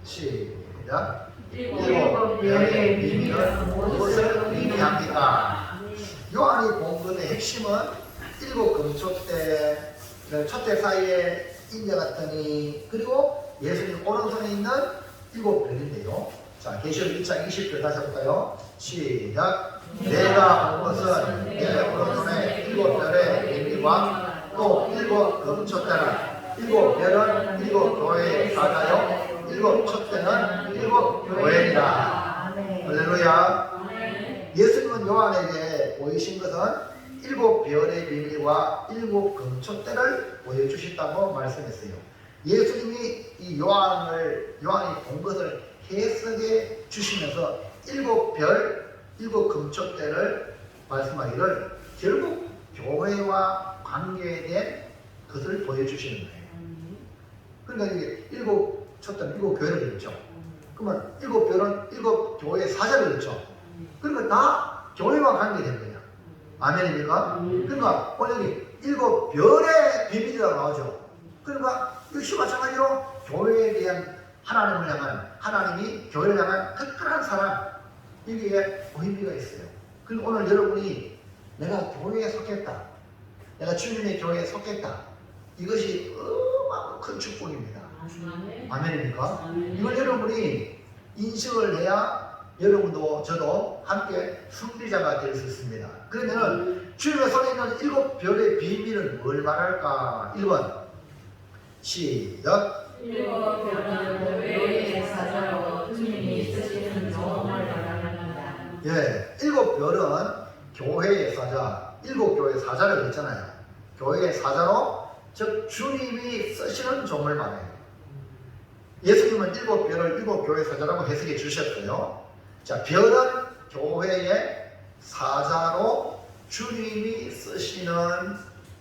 시작. 7 별의 의미는 무엇을 의미합니까? 요한이 본 것의 핵심은 7 금촛대, 촛대 사이에 인자 같으니 그리고 예수님 오른손에 있는 7 별인데요. 자, 계시록 1장 20절 다시 해볼까요? 시작. 내가 본 것은 내 오른손에 7 별의 의미와 또 7 금촛대라. 7 별은 7 교회의 사자요 7 촛대는 7 교회니라. 할렐루야. 예수님은 요한에게 보이신 것은 7 별의 비밀과 7 금촛대를 보여주셨다고 말씀했어요. 예수님이 이 요한이 본 것을 해석해 주시면서 7 별, 7 금촛대를 말씀하기를 결국 교회와 관계된 것을 보여주시는 거예요. 그러니까 이게 첫째는 일곱 교회를 그렸죠. 그러면 일곱 교회의 사자를 그렸죠. 그러니까 다 교회와 관계된 거예요. 아멘입니까? 그러니까 오늘 여기 일곱 별의 비밀이라고 나오죠. 그러니까 역시 마찬가지로 교회에 대한 하나님을 향한, 하나님이 교회를 향한 특별한 사랑, 이게 의미가 있어요. 그리고 오늘 여러분이 내가 교회에 속했다, 내가 주님의 교회에 속했다, 이것이 얼마나 큰 축복입니다. 아멘입니까? 이걸 여러분이 인식을 해야 여러분도 저도 함께 승리자가 될 수 있습니다. 그러면은 주님의 손에 있는 일곱 별의 비밀은 뭘 말할까? 1번 시작. 일곱 별은 교회의 사자로 주님이 쓰시는 종을 말합니다. 예, 일곱 별은 교회의 사자, 일곱 교회의 사자를 했잖아요. 교회의 사자로, 즉 주님이 쓰시는 종을 말해요. 예수님은 일곱 별을 일곱 교회의 사자라고 해석해 주셨어요. 자, 별은 교회의 사자로 주님이 쓰시는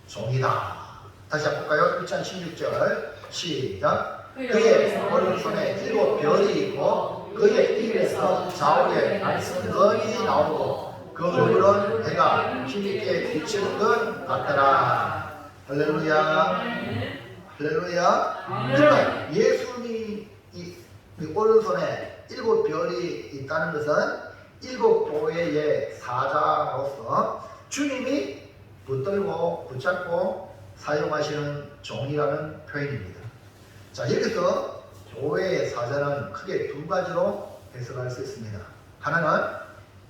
종이다. 다시 한번 볼까요? 1장 16절 시작. 그의 오른손에 일곱 별이 있고 그의 입에서 좌우에 말씀이 나오고 그 얼굴은 해가 힘있게 비치는 것 같더라. 할렐루야. 할렐루야. 그러니까 예수님이 오른손에 일곱 별이 있다는 것은 일곱 교회의 사자로서 주님이 붙들고 붙잡고 사용하시는 종이라는 표현입니다. 자, 여기서 교회의 사자는 크게 두 가지로 해석할 수 있습니다. 하나는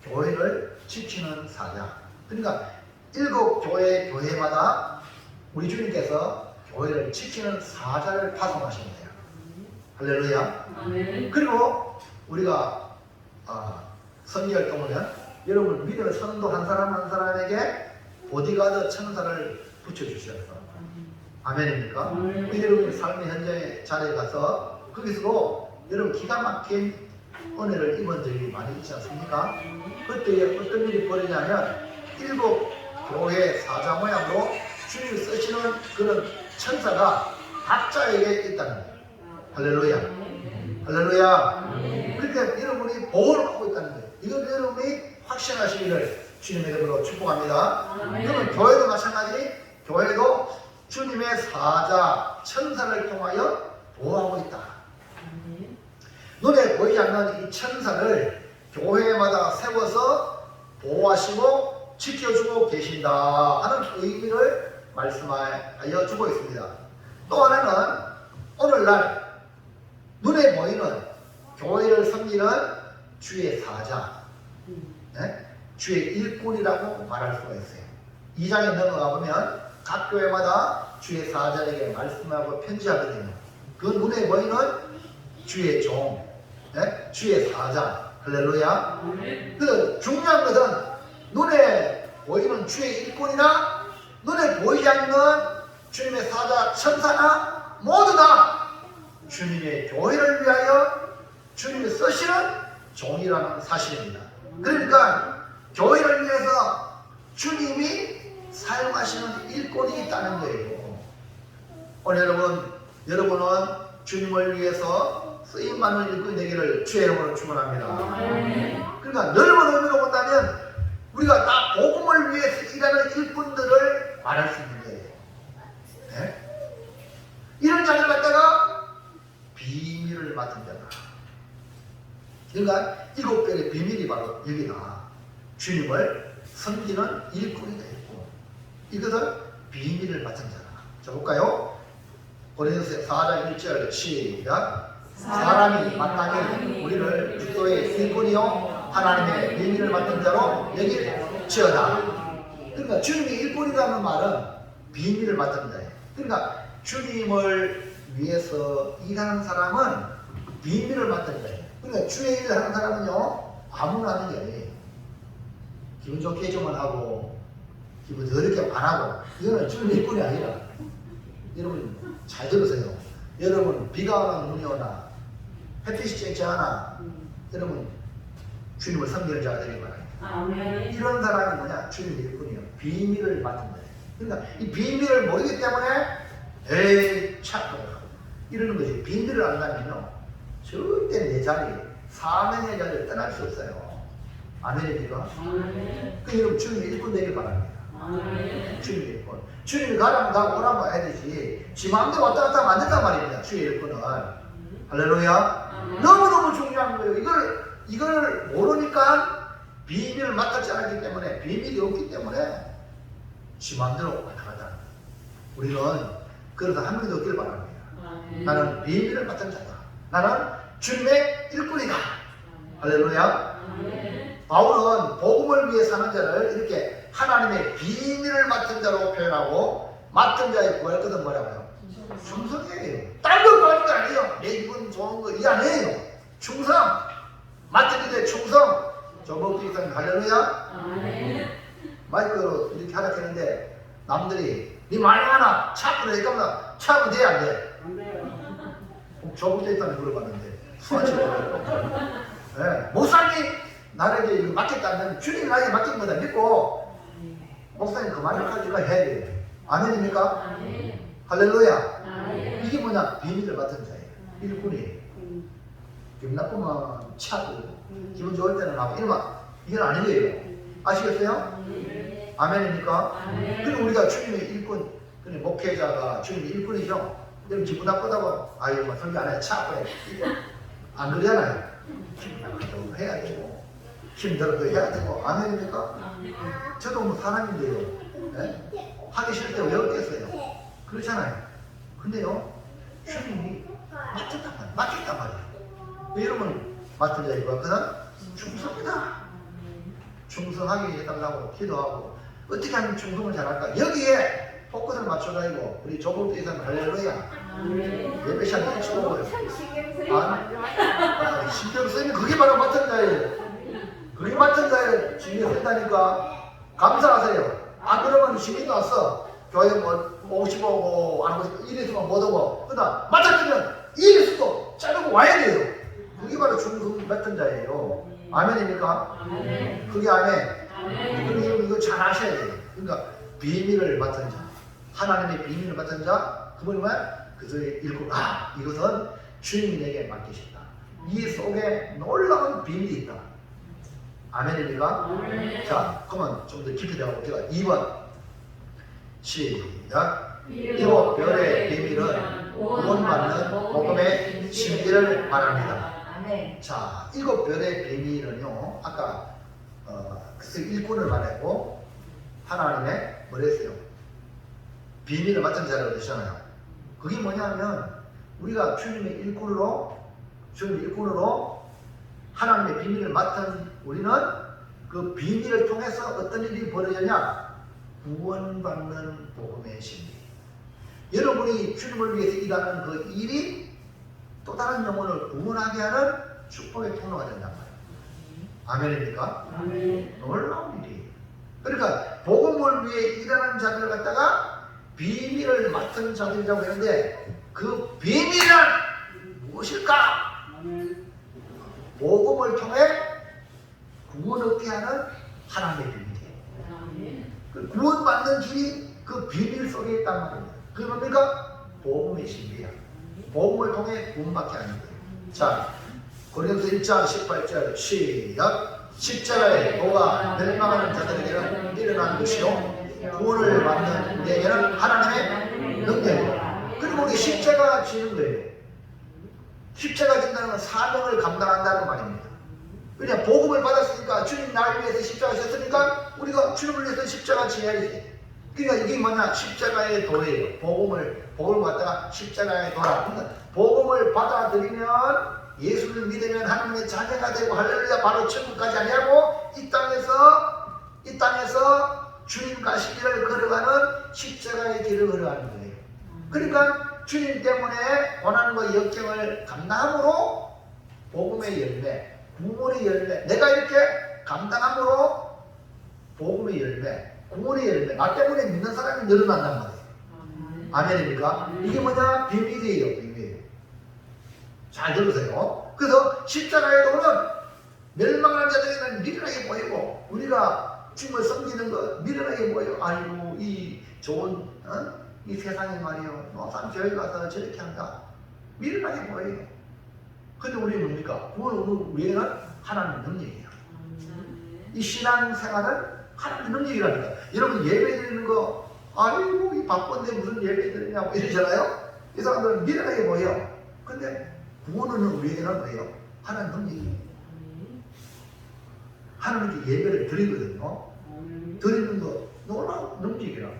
교회를 지키는 사자. 그러니까 일곱 교회마다 우리 주님께서 교회를 지키는 사자를 파송하신 거예요. 할렐루야. 그리고 우리가 선교활동 보면 여러분 믿음의 선도 한 사람 한 사람에게 보디가드 천사를 붙여주셨어. 아멘입니까? 우리 여러분이 삶의 현장의 자리에 가서 거기서도 여러분 기가 막힌 은혜를 입은 적이 많이 있지 않습니까? 그때 어떤 일이 벌어지냐면 일곱 교회 사자 모양으로 주님이 쓰시는 그런 천사가 각자에게 있다는 거예요. 할렐루야. 할렐루야. 그러니까 여러분이 보호를 받고 있다는 거예요. 이걸 여러분이 확신하시기를 주님의 이름으로 축복합니다. 그러면 교회도 마찬가지, 교회도 주님의 사자, 천사를 통하여 보호하고 있다. 눈에 보이지 않는 이 천사를 교회마다 세워서 보호하시고 지켜주고 계신다 하는 의미를 말씀하여 주고 있습니다. 또 하나는 오늘날 눈에 보이는 교회를 섬기는 주의 사자, 주의 일꾼이라고 말할 수가 있어요. 2장에 넘어가 보면 각 교회마다 주의 사자에게 말씀하고 편지하거든요. 그 눈에 보이는 주의 종, 주의 사자. 할렐루야. 그 중요한 것은 눈에 보이는 주의 일꾼이나 눈에 보이지 않는 주님의 사자, 천사나 모두 다 주님의 교회를 위하여 주님이 쓰시는 종이라는 사실입니다. 그러니까 교회를 위해서 주님이 사용하시는 일꾼이 있다는 거예요. 오늘 여러분은 주님을 위해서 쓰임받는 일꾼이 되기를 주의 이름으로 축원합니다. 그러니까 넓은 의미로 본다면 우리가 다 복음을 위해서 일하는 일꾼들을 말할 수 있는 거예요. 이런 자를 갖다가 비밀을 맡은 자다. 그러니까 일곱 별의 비밀이 바로 여기다. 주님을 섬기는 일꾼이 되고 이것을 비밀을 맡은 자다. 자, 볼까요? 고린도서 4장 1절 시작. 사람이 마땅히 우리를 그리스도의 일꾼이요 하나님의 비밀을 맡은 자로 여길지어다. 그러니까 주님이 일꾼이라는 말은 비밀을 맡은 자예요. 그러니까 주님을 위해서 일하는 사람은 비밀을 맡은 자예요. 그러니까 주의 일을 하는 사람은요 아무나 하는 게 아니에요. 기분 좋게 해주면 하고 기분 더럽게 안 하고 이거는 주님 일꾼이 아니라. 여러분 잘 들으세요. 여러분 비가 오나 눈이 오나 햇빛이 쨍쨍하나 여러분 주님을 섬기는 자가 되길 바랍니다. 아멘. 이런 사람이 뭐냐? 주님의 일꾼이에요. 비밀을 맡은 거예요. 그러니까 이 비밀을 모르기 때문에 에이 참 이러는 거지. 비밀을 안다면요 절대 내 자리, 사명의 자리를 떠날 수 없어요. 아멘입니까? 아멘. 그 여러분 주님의 일꾼 되길 바랍니다. 아멘. 주님의 일꾼. 주님이 가라면 가고 오라면 해야 되지. 지 마음대로 왔다 갔다 하면 안 된단 말입니다. 주의 일꾼은. 할렐루야. 아멘. 너무너무 중요한 거예요. 이걸 모르니까 비밀을 맡지 않았기 때문에, 비밀이 없기 때문에 지 마음대로 왔다 갔다 하는 거예요. 우리는 그러다 한 명도 없길 바랍니다. 아멘. 나는 비밀을 맡은 자다. 나는 주님의 일꾼이다. 할렐루야. 아멘. 바울은 복음을 위해 사는 자를 이렇게 하나님의 비밀을 맡은 자로 표현하고, 맡은 자의 구할 것은 뭐라고요? 충성이에요. 딴 걸 구하는 거 아니에요. 내 기분 좋은 거 이 아니에요. 충성. 맡은 자의 충성. 저번주에 있던 할렐루야. 아멘. 마이크로 이렇게 하라 했는데 남들이 니 많이 하나 차고 내니까 차고 돼 안 돼? 안 돼요. 저번주에 있다는 물어봤는데 수화치고 네. 목사님 나에게 이거 맡겼다면 주님이 나에게 맡긴 거다 믿고 목사님 그 말을 가지고 해야 돼요. 아멘입니까? 아멘. 할렐루야. 아멘. 이게 뭐냐? 비밀을 맡은 자예요. 일꾼이에요. 기분 나쁘면 차고 기분 좋을 때는 하고 이건 아니에요. 아시겠어요? 아멘입니까? 아멘. 그리고 우리가 주님의 일꾼, 그냥 목회자가 주님의 일꾼이죠. 여러분 기분 나쁘다고 아유 뭐 설교 안 해 차고 해 이거 안 그러잖아요. 기분 나쁘다고 해야 되고 힘들어도 해야 되고 아멘입니까? 저도 뭐 사람인데요. 네? 하기 싫을 때 왜 없겠어요? 그렇잖아요. 근데요 주님이 맡겼단 말이에요. 여러분 맡은 자이고 그는 충성이다. 충성하게 해달라고 기도하고 어떻게 하면 충성을 잘할까? 여기에 포커스를 맞춰가지고 우리 조국 대상 할렐루야 예배 시간 일찍 오고요. 신경 쓰면 그게 바로 맡은 자예요. 그게 맡은 자예요. 신경 쓴다니까 감사하세요. 안 그러면 신경도 왔어. 교회 뭐 오시고 오고 안 오시고 이랬으면 못 오고 그러다 맡았으면 이랬어도 자르고 와야 돼요. 그게 바로 충성 맡은 자예요. 아멘입니까? 아멘. 그게 아멘. 아멘. 그리고 이거 잘 아셔야 돼요. 그러니까 비밀을 맡은 자, 하나님의 비밀을 맡은 자, 그분이 뭐야? 그들의 일꾼. 아, 이것은 주님이 내게 맡기셨다. 이 속에 놀라운 비밀이 있다. 아멘입니까? 아멘. 자, 그러면 좀 더 깊이 들어가 볼게요. 2번 시작. 일곱 별의 비밀은 구원받는 복음의 진리를 말합니다. 아멘. 자, 7별의 비밀은요, 아까 그 일꾼을 말했고 하나님의 뭐랬어요? 비밀을 맡은 자라고 그러잖아요. 그게 뭐냐면 우리가 주님의 일꾼으로 하나님의 비밀을 맡은 우리는 그 비밀을 통해서 어떤 일이 벌어지냐? 구원받는 복음의 진리. 여러분이 주님을 위해서 일하는 그 일이 또 다른 영혼을 구원하게 하는 축복의 통로가 된단 말이에요. 아멘입니까? 아멘. 놀라운 일이에요. 그러니까 복음을 위해 일하는 자들을 갖다가 비밀을 맡은 자들이라고 하는데 그 비밀은 무엇일까? 아멘. 복음을 통해 구원 얻게 하는 하나님의 비밀이에요. 아멘. 그 구원받는 길이 그 비밀 속에 있단 말입니다. 그게 뭡니까? 복음의 진리야. 복음을 통해 구원받게 하는 거예요. 자, 고린도서 1장 18절 시작. 십자가의 도가 멸망하는 자들에게는 일어나는 것이요 구원을 받는 우리에게는 하나님의 능력이에요. 그리고 우리 십자가 지는 거예요. 십자가 진다는 건 사명을 감당한다는 말입니다. 그냥 복음을 받았으니까 주님 나를 위해서 십자가 졌으니까 우리가 주님을 위해서 십자가 지어야지. 그러니까 이게 뭐냐? 십자가의 도예요. 복음을 갖다가 십자가의 도라. 그러니까 복음을 받아들이면 예수를 믿으면 하나님의 자녀가 되고 할렐루야 바로 천국까지 아니하고 이 땅에서 주님 가신 길을 걸어가는 십자가의 길을 걸어가는 거예요. 그러니까 주님 때문에 고난과 역경을 감당함으로 복음의 열매, 구원의 열매, 내가 이렇게 감당함으로 복음의 열매, 구원의 열매, 나 때문에 믿는 사람이 늘어난단 말이에요. 아멘입니까? 이게 뭐냐? 비밀이에요, 비밀. 잘 들으세요. 그래서 십자가의 도는 멸망하는 자들에게는 미련하게 보이고 우리가 주님을 섬기는 것 미련하게 보여. 아이고 이 좋은 이 세상에 말이요 노상 교회 가서 저렇게 한다 미련하게 보여요. 근데 우리는 뭡니까? 구원은 우리에게는 하나님의 능력이에요. 이 신앙생활은 하나님의 능력이라니까. 여러분 예배 드리는 거 아이고 이 바쁜데 무슨 예배 드리냐고 이러잖아요. 이 사람들은 미련하게 보여. 근데 구원은 우리에게는 뭐예요? 하나님의 능력이에요. 하나님께 예배를 드리거든요. 드리는 거 놀라운 능력이라고.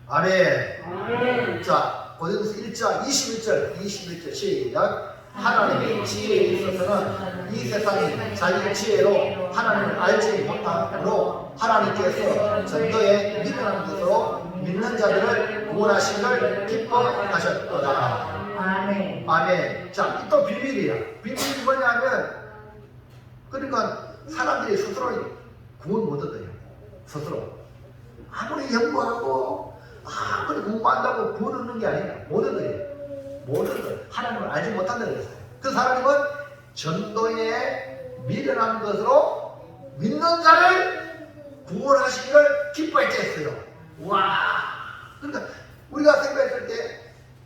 아멘. 자, 고린도서 1장 21절 시작. 하나님의 지혜에 있어서는 이 세상이 자기의 지혜로 하나님을 알지 못함으로 하나님께서 전도에 미련한 것으로 믿는 자들을 구원하신 걸 기뻐하셨도다. 아멘. 아멘. 자, 또 비밀이야. 비밀이 뭐냐면 그러니까 사람들이 스스로 구원 못 얻어요. 스스로 아무리 연구하고 아무리 공부한다고 구원 얻는 게 아니라 못 얻어요. 못 얻어요. 하나님을 알지 못한다고 그랬어요. 그 사람은 전도에 미련한 것으로 믿는 자를 구원하신 걸 기뻐했지 했어요. 와. 그러니까 우리가 생각했을 때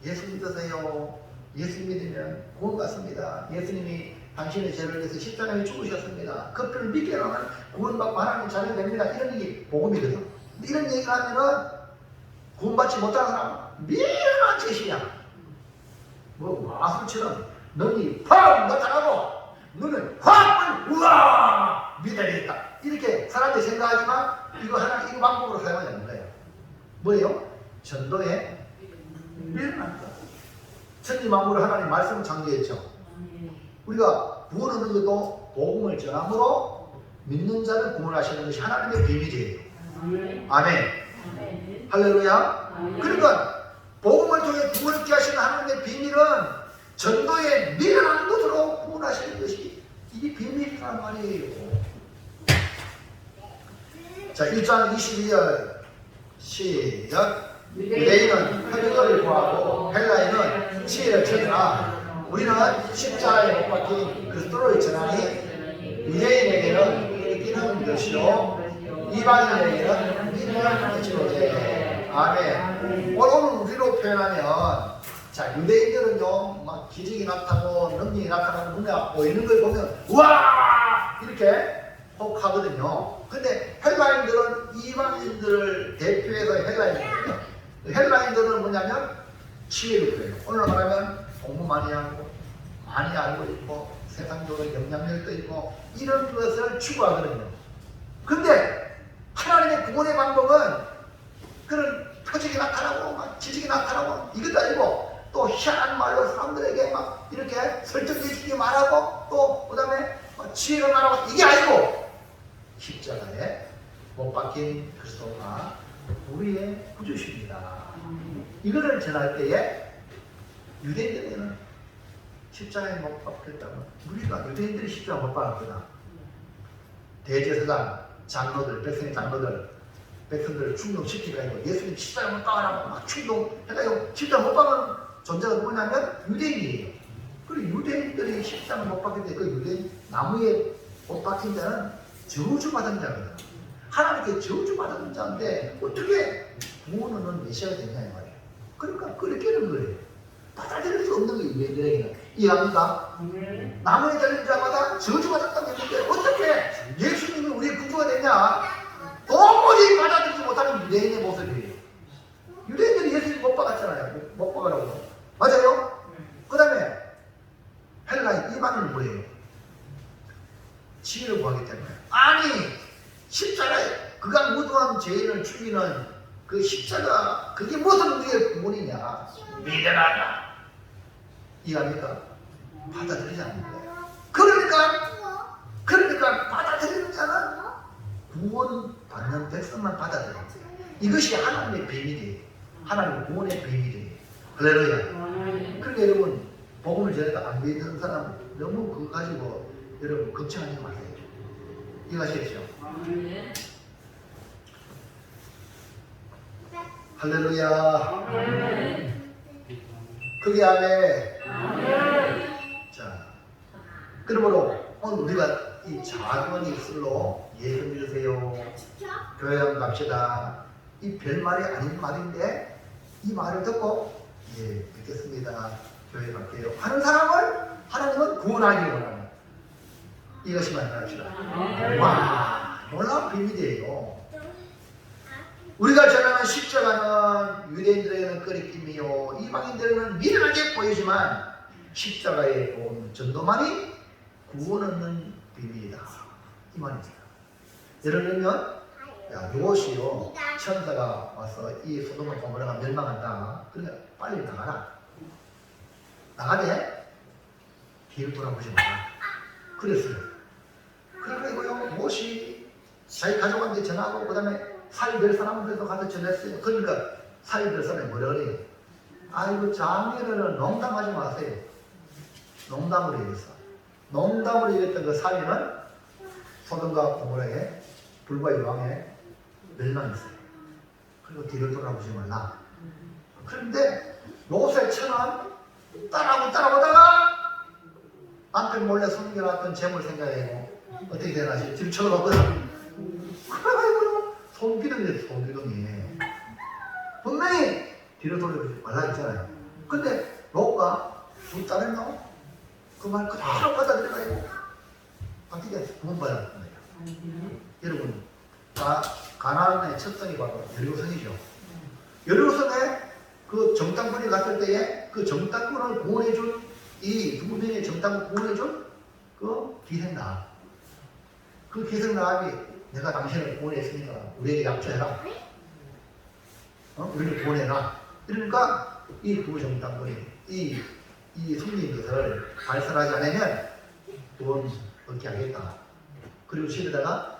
예수 믿으세요. 예수 믿으면 구원 받습니다. 예수님이 당신의 죄를 위해서 십자가에 죽으셨습니다. 그 피를 믿게 하면 구원받고 하나님 자녀가 됩니다. 이런 얘기 복음이거든요. 이런 얘기를 하면은 구원받지 못하는 사람은 미련한 짓이야. 뭐 마술처럼 눈이 팍 나타나고 눈은 확 우와 믿어야겠다. 이렇게 사람들이 생각하지만 이거 방법으로 사용하지 않는 거예요. 뭐예요? 전도에 미련한 것. 천지만물을 하나님 말씀을 창조했죠. 우리가 구원 얻는 것도 복음을 전함으로 믿는 자를 구원하시는 것이 하나님의 비밀이에요. 아멘. 할렐루야. 그러니까 복음을 통해 구원을 얻게 하시는 하나님의 비밀은 전도에 미련한 것으로 구원하시는 것이 이게 비밀이란 말이에요. 자, 1장 22절 시작. 유대인은 표적을 구하고 헬라인은 지혜를 찾으나 우리는 십자가에 못 박힌 그리스도를 전하니 유대인에게는 이기는 것이요 이방인에게는 미련한 것이로되. 아멘. 오늘 우리로 표현하면 자 유대인들은요 막 기적이 나타나고 능력이 나타나고 뭔가 보이는 걸 보면 우와 이렇게 혹하거든요. 근데 헬라인들은 이방인들을 대표해서 헬라인들이에요. 헬라인들은 뭐냐면 지혜를 표해요. 오늘 말하면 공부 많이 하고 많이 알고 있고 세상적으로 영향력도 있고 이런 것을 추구하거든요. 근데 하나님의 구원의 방법은 그런 표적이 나타나고 막 지식이 나타나고 이것도 아니고 또 희한한 말로 사람들에게 막 이렇게 설득해주기 말하고 또 그 다음에 지혜를 말하고 이게 아니고 십자가에 못 박힌 그리스도가 우리의 구주십니다. 이거를 전할 때에 유대인들에게는 십자가에 못 박혔다면 우리가 유대인들이 십자가 못 박았구나. 대제사장, 장로들, 백성의 장로들, 백성들을 충동시키고 예수님 십자가 못 박으라고 막 충동해가지고 십자가 못 박은 존재가 뭐냐면 유대인이에요. 그리고 유대인들이 십자가 못 박힐 때 그 유대인 나무에 못 박힌 자는 저주받은 자거든. 하나님께 저주받은 자인데 어떻게 구원은 메시아가 되냐 이 말이에요. 그러니까 그렇게 하는 거예요. 받아들일 수 없는 게 유대인들에게는. 이해합니까? 나무에 달린 자마다 저주받았다고 했는데 어떻게 예수님이 우리의 구주가 되냐? 도무지 받아들이지 못하는 유대인의 모습이에요. 유대인들이 예수님 못 박았잖아요. 못 박으라고. 맞아요? 그 다음에 헬라인 이방인은 뭐예요? 지혜를 구하기 때문에. 아니 십자가에 그가 무도한 죄인을 죽이는 그 십자가 그게 무슨 우리의 구원이냐? 미련하다. 이해합니까? 받아들이지 않는 거예요. 그러니까 받아들이는 자는 구원 받는 백성만 받아들여요. 이것이 하나님의 비밀이에요. 하나님의 구원의 비밀이에요. 할렐루야. 그러니까 여러분 복음을 전해도 안 믿는 사람 너무 그거 가지고 여러분 걱정하지 마세요. 이해하시겠죠? 할렐루야. 그게 아멘. 자, 그러므로 우리가 이 작은 입술로 예수 믿으세요, 교회 갑시다, 이 별말이 아닌 말인데 이 말을 듣고 예 믿겠습니다, 교회 갈게요 하는 사람을 하나님은 구원하기를 원합니다. 이것이 만납시다. 와, 놀라운 비밀이에요. 우리가 전하는 십자가는 유대인들에게는 꺼리낌이요 이방인들에게는 미련하게 보이지만 십자가의 본 전도만이 구원 얻는 비밀이다, 이 말입니다. 예를 들면 롯이요, 천사가 와서 이 소돔과 고모라가 멸망한다, 그러니까 빨리 나가라, 나가되 뒤를 돌아보지 마라 그랬어요. 그래가지고요 롯이 자기 가족한테 전화하고 그 다음에 사이될 사람들도 가서 전했어요. 그러니까 사이될 사람이 뭐라 그래요? 아이고 장인어른 농담하지 마세요. 농담으로 얘기했어. 농담으로 얘기했던 그 사위는 소돔과 고모라의 불과 유황에 멸망했어요. 그리고 뒤를 돌아보지 말라. 그런데 롯의 처는 따라오다가 남편 몰래 숨겨놨던 재물 생각해고 어떻게 되나 싶어 뒤를 쳐다보거든. 그래가지고 손기둥이 분명히 뒤를 돌아보지 말라 했잖아요. 근데 롯과 두 딸은 그 말 그대로 받아들여가지고 어떻게 구원받았던 거예요. 여러분, 가나안의 첫 성이 바로 여리고성이죠. 여리고성에 그 정탐꾼이 갔을 때에 그 정탐꾼을 구원해준 이 두 명의 정탐꾼 구원해준 그 기생나합, 그 기생나합이 내가 당신을 구원했으니까 우리에게 약조해라, 우리를 구원해라. 그러니까 이 두 정탐꾼이 이 숨긴 것을 발설하지 않으면 구원 얻게 하겠다. 그리고 집에다가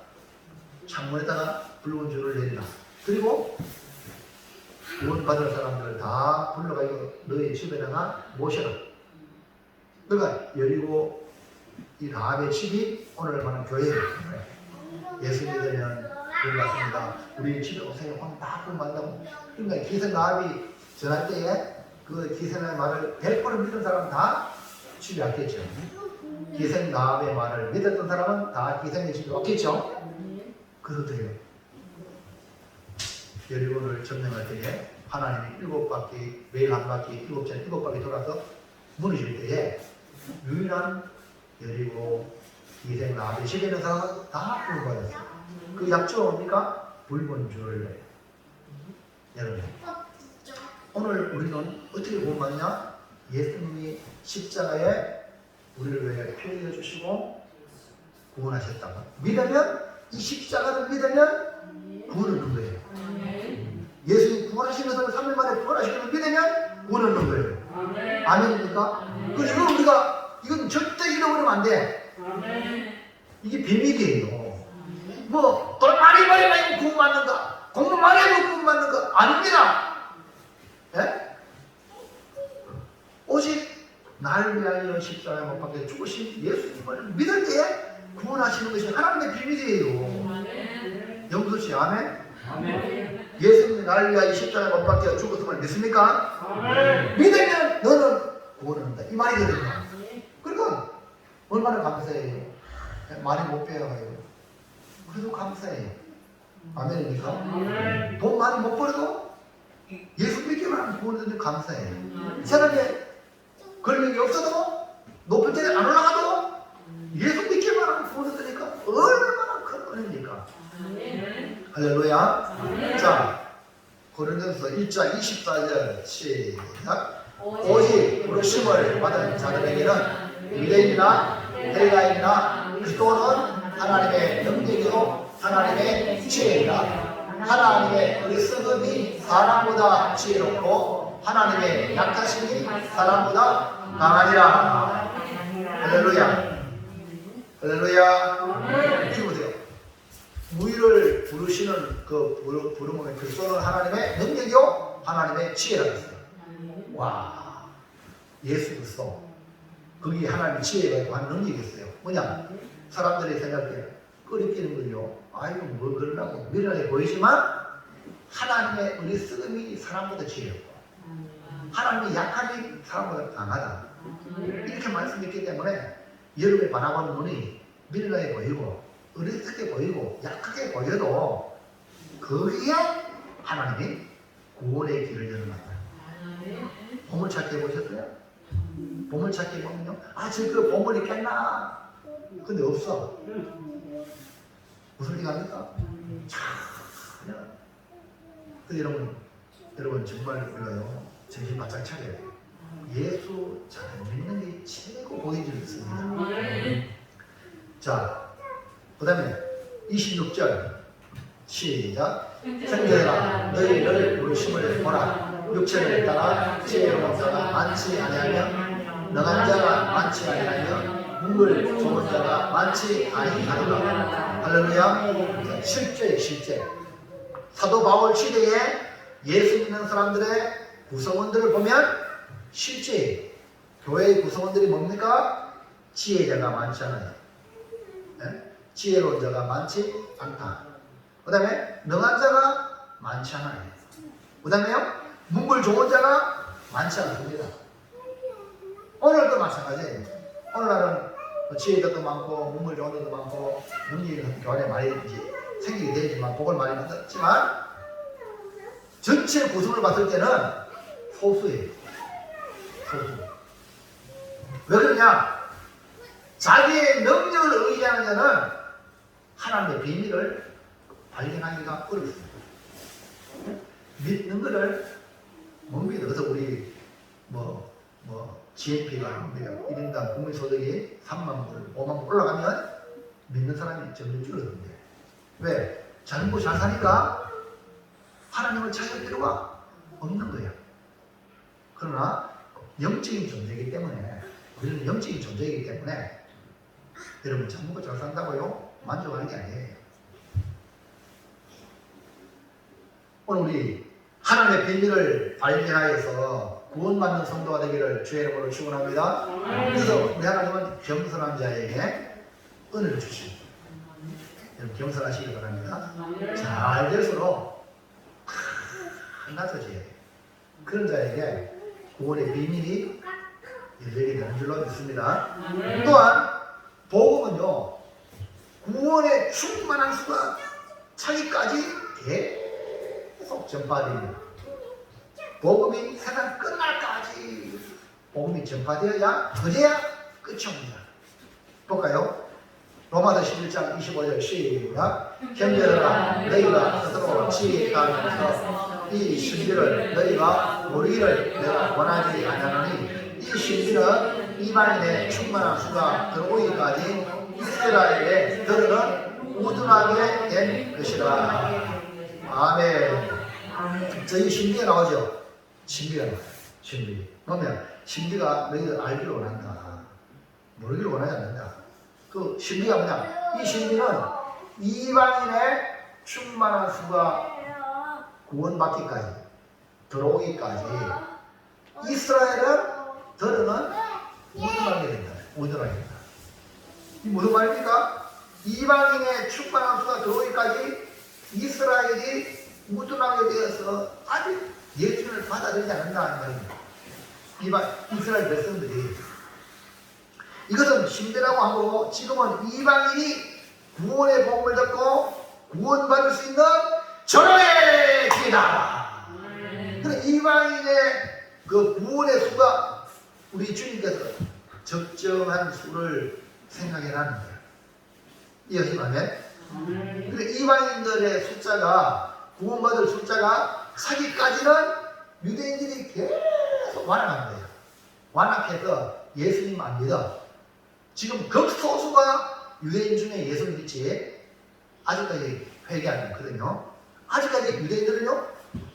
창문에다가 붉은 줄을 내리라. 그리고 구원받을 사람들을 다 불러가지고 너희 집에다가 모셔라. 그러니까 여리고 이 라합의 집이 오늘 말하는 교회예요. 예수 믿으면 구원 받습니다. 우리 집에 오세요. 오늘 다 구원 받는다고. 그러니까 기생 라합이 전할 때에 그 기생의 말을 100% 믿은 사람은 다 집에 왔겠죠. 기생 라합의 말을 믿었던 사람은 다 기생의 집에 왔겠죠. 그래서 어떻게 해요? 여리고를 점령할 때에 하나님이 7바퀴, 매일 한 바퀴, 7바퀴 돌아서 무너질 때에 유일한 여리고 기생 라합의 집에 있는 사람은 다 구원받았어요. 그 약조가 뭡니까? 붉은 줄을. 여러분, 오늘 우리는 어떻게 구원받냐? 예수님이 십자가에 우리를 위해 피 흘려 주시고 구원하셨다고 믿으면, 이 십자가를 믿으면 구원을 얻는 거예요. 예수님 구원하신 것을 3일 만에 구원하신 것을 믿으면 구원을 얻는 거예요. 아멘입니까? 그래서 이건 절대 잃어버리면 안 돼. 이게 비밀이에요. 뭐 돈 많이 벌어가지고 구원받는가, 공부 많이 해도 구원받는가? 아닙니다. 예? 오직 나를 위하여 십자가에 못 박혀 죽으신 예수님을 믿을 때에 구원하시는 것이 하나님의 비밀이에요. 영도씨 아멘? 예수님이 나를 위하여 십자가에 못 박혀 죽었음을 믿습니까? 믿으면 너는 구원을 한다, 이 말이거든요. 그러니까 얼마나 감사해요. 많이 못 배워가요. 그래도 감사해요. 아멘입니까? 돈 많이 못 벌어도 예수 믿기만 하면 구원을 감사해요. 이 사람이 권력이 없어도 높은 자리에 안 올라가도 예수 믿기만 하면 구원을 드니까 얼마나 큰 은혜입니까? 할렐루야. 자, 고린도서 1장 24절 시작. 오직 부르심을 받은 자들에게는 유대인이나 헬라인이나 그리스도는 하나님의 능력이요 하나님의 지혜이다. 하나님의 어리석음이 사람보다 지혜롭고 하나님의 약하심이 사람보다 강하니라. 할렐루야. 할렐루야. 이거 보세요. 무의를 부르시는 그 부름은 그리스도는 하나님의 능력이요 하나님의 지혜라고 했어요. 와, 예수 그리스도 거기 하나님의 지혜가 있고 하는 능력이 있어요. 뭐냐? 사람들이 생각해 끓이끼는 걸요, 아이고 뭘 그러려고 미련해 보이지만 하나님의 어리석음이 사람보다 지혜롭고 하나님의 약함이 사람보다 강하다, 이렇게 말씀했기 때문에 여러분의 바라보는 눈이 밀러해 보이고 어리석게 보이고 약하게 보여도 거기에 하나님이 구원의 길을 열어놨다. 보물찾기 해보셨어요? 보물찾기 해보면요, 아, 그 보물 있겠나? 근데 없어. 무슨 얘기 합니까? 전혀. 여러분 정말 우리가요, 정신 바짝 차려야 돼요. 예수 잘 믿는 게 최고 보이줄 있습니다. 자, 그 다음에 26절 시작. 생겨라 너희를 부르심을 보라. 육체를 따라 지혜로운 자가 많지 아니하며 능한 자가 많지 아니하며 문을 좋은 자가 많지 아니하리라. 할렐루야. 실제 사도 바울 시대에 예수 믿는 사람들의 구성원들을 보면 실제 교회의 구성원들이 뭡니까? 지혜자가 많지 않아요. 네? 지혜로운 자가 많지 않다. 그 다음에 능한 자가 많지 않아요. 그 다음에요, 문물 좋은 자가 많지 않습니다. 오늘도 마찬가지예요. 오늘날은 지혜자도 많고 문물 좋은 자도 많고 문이 교환에 많이 생기게 되지만 복을 많이 받았지만 전체 구성을 봤을 때는 소수예요. 소수. 왜 그러냐? 자기의 능력을 의지하는 자는 하나님의 비밀을 발견하기가 어렵습니다. 믿는 것을 못 믿어. 그래서 우리 GNP가 1인당 국민소득이 3만 불, 5만 불 올라가면 믿는 사람이 점점 줄어든대. 왜? 잘 사니까 하나님을 찾을 필요가 없는 거예요. 그러나 영적인 존재이기 때문에, 우리는 영적인 존재이기 때문에 여러분 잘 먹고 잘 산다고요? 만족하는 게 아니에요. 오늘 우리 하나님의 비밀을 발견하여서 구원받는 성도가 되기를 주의 이름으로 축원합니다. 그래서 우리 하나님은 겸손한 자에게 은혜를 주십니다. 여러분 겸손하시기 바랍니다. 잘 될수록 낮아져야 돼요. 그런 자에게 구원의 비밀이 열리게 되는 줄로 믿습니다. 또한 복음은요, 구원의 충만한 수가 차기까지 계속 전파됩니다. 복음이 세상 끝날까지 복음이 전파되어야 그제야 끝이 옵니다. 볼까요? 로마서 11장 25절 시작. 형제들아 너희가 스스로 지혜하면서 이 신비를 너희가 모르기를 내가 원하지 않으니 이 신비는 이방인의 충만한 수가 들어오기까지 이스라엘의 들은 우둔하게 된 것이라. 아멘. 저희 신비가 나오죠? 신비가 나와요. 신비. 그러면 신비가 너희들 알기를 원한다. 모르기를 원하지 않는다. 그 신비가 뭐냐? 이 신비는 이방인의 충만한 수가 구원받기까지, 들어오기까지 이스라엘은 들어는 우둔하게 된다. 우둔하게 된다. 이 무슨 말입니까? 이방인의 충만한 수가 들어오기까지 이스라엘이 우둔하게 되어서 아직 예수를 받아들이지 않는다는 말입니다. 이스라엘 백성들이. 이것은 신비라고 하고 지금은 이방인이 구원의 복음을 듣고 구원받을 수 있는 절호의 기회다. 그래서 이방인의 그 구원의 수가 우리 주님께서 적정한 수를 생각해라는 거예요. 이해하시면 그래서 이방인들의 숫자가, 구원받을 숫자가 차기까지는 유대인들이 계속 완화하는 거예요. 완화해서 예수님 안 믿어. 지금 극소수가 유대인 중에 예수를 믿지 아직까지 회개하지 않거든요. 아직까지 유대인들은요,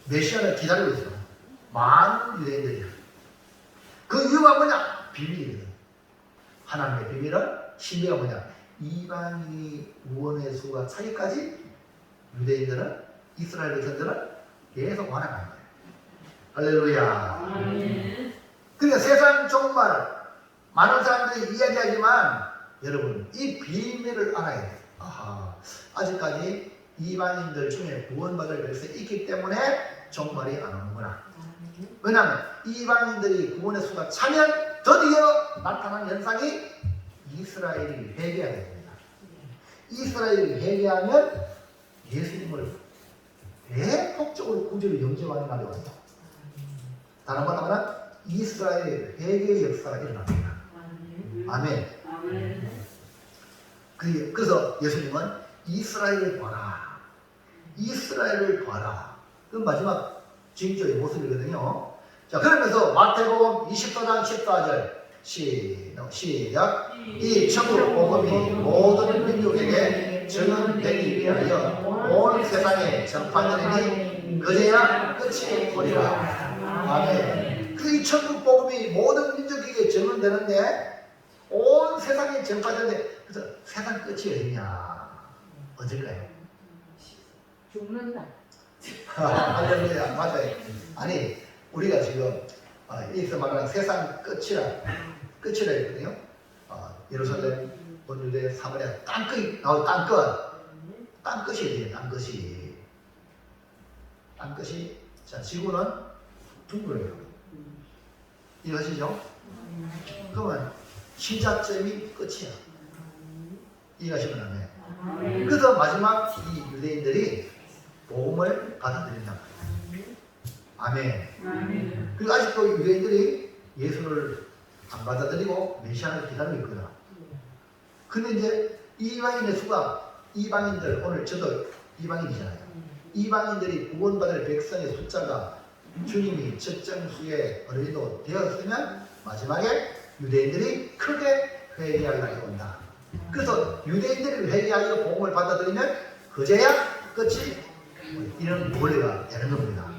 메시아를 기다리고 있어요. 많은 유대인들이요. 그 이유가 뭐냐? 비밀이거든. 하나님의 비밀은, 신비가 뭐냐? 이방인이 구원의 수가 차기까지 유대인들은, 이스라엘 백성들은 계속 완화하는 거예요. 할렐루야. 그러니까 세상 정말 많은 사람들이 이야기하지만 여러분 이 비밀을 알아야 돼요. 아하, 아직까지 이방인들 중에 구원받을 백성이 있기 때문에 종말이 안 오는구나. 왜냐하면 이방인들이 구원의 수가 차면 드디어 나타난 현상이 이스라엘이 회개해야 됩니다. 이스라엘이 회개하면 예수님을 대폭적으로 구주로 영접하는 날이 온다. 다른 말 하면 이스라엘 회개의 역사가 일어납니다. 아멘. 아멘. 그래서 예수님은 이스라엘을 봐라. 이스라엘을 봐라. 그 마지막 징조의 모습이거든요. 자, 그러면서 마태복음 24장 14절 시작. 이 천국 복음이 모든 민족에게 증언되기 위하여 온 세상에 전파되리니 그제야 끝이 오리라. 아멘. 그 이 천국 복음이 모든 민족에게 증언되는데 온 세상에 전파되는데 그래서 세상 끝이 어디냐? 어딜까요? 죽는다. 할렐루야. 맞아요. 아니 우리가 지금 여기서 말하는 세상 끝이라 했거든요. 예루살렘, 본유대, 사마리아 땅끝 땅끝이 어디예요? 땅끝이 자 지구는 둥그래요. 이해하시죠? 그러면 시작점이 끝이야. 이해하시면 안 돼요. 그래서 마지막 이 유대인들이 복음을 받아들인단 말이에요. 아멘. 그리고 아직도 유대인들이 예수를 안 받아들이고 메시아를 기다리고 있거든. 근데 이제 이방인의 수가 이방인들 오늘 저도 이방인이잖아요. 이방인들이 구원받을 백성의 숫자가 주님이 적정수에 어느 정도 되었으면 마지막에 유대인들이 크게 회개할 날이 온다. 그래서 유대인들이 회개하여 복음을 받아들이면 그제야 끝이 이런 원리가 되는 겁니다.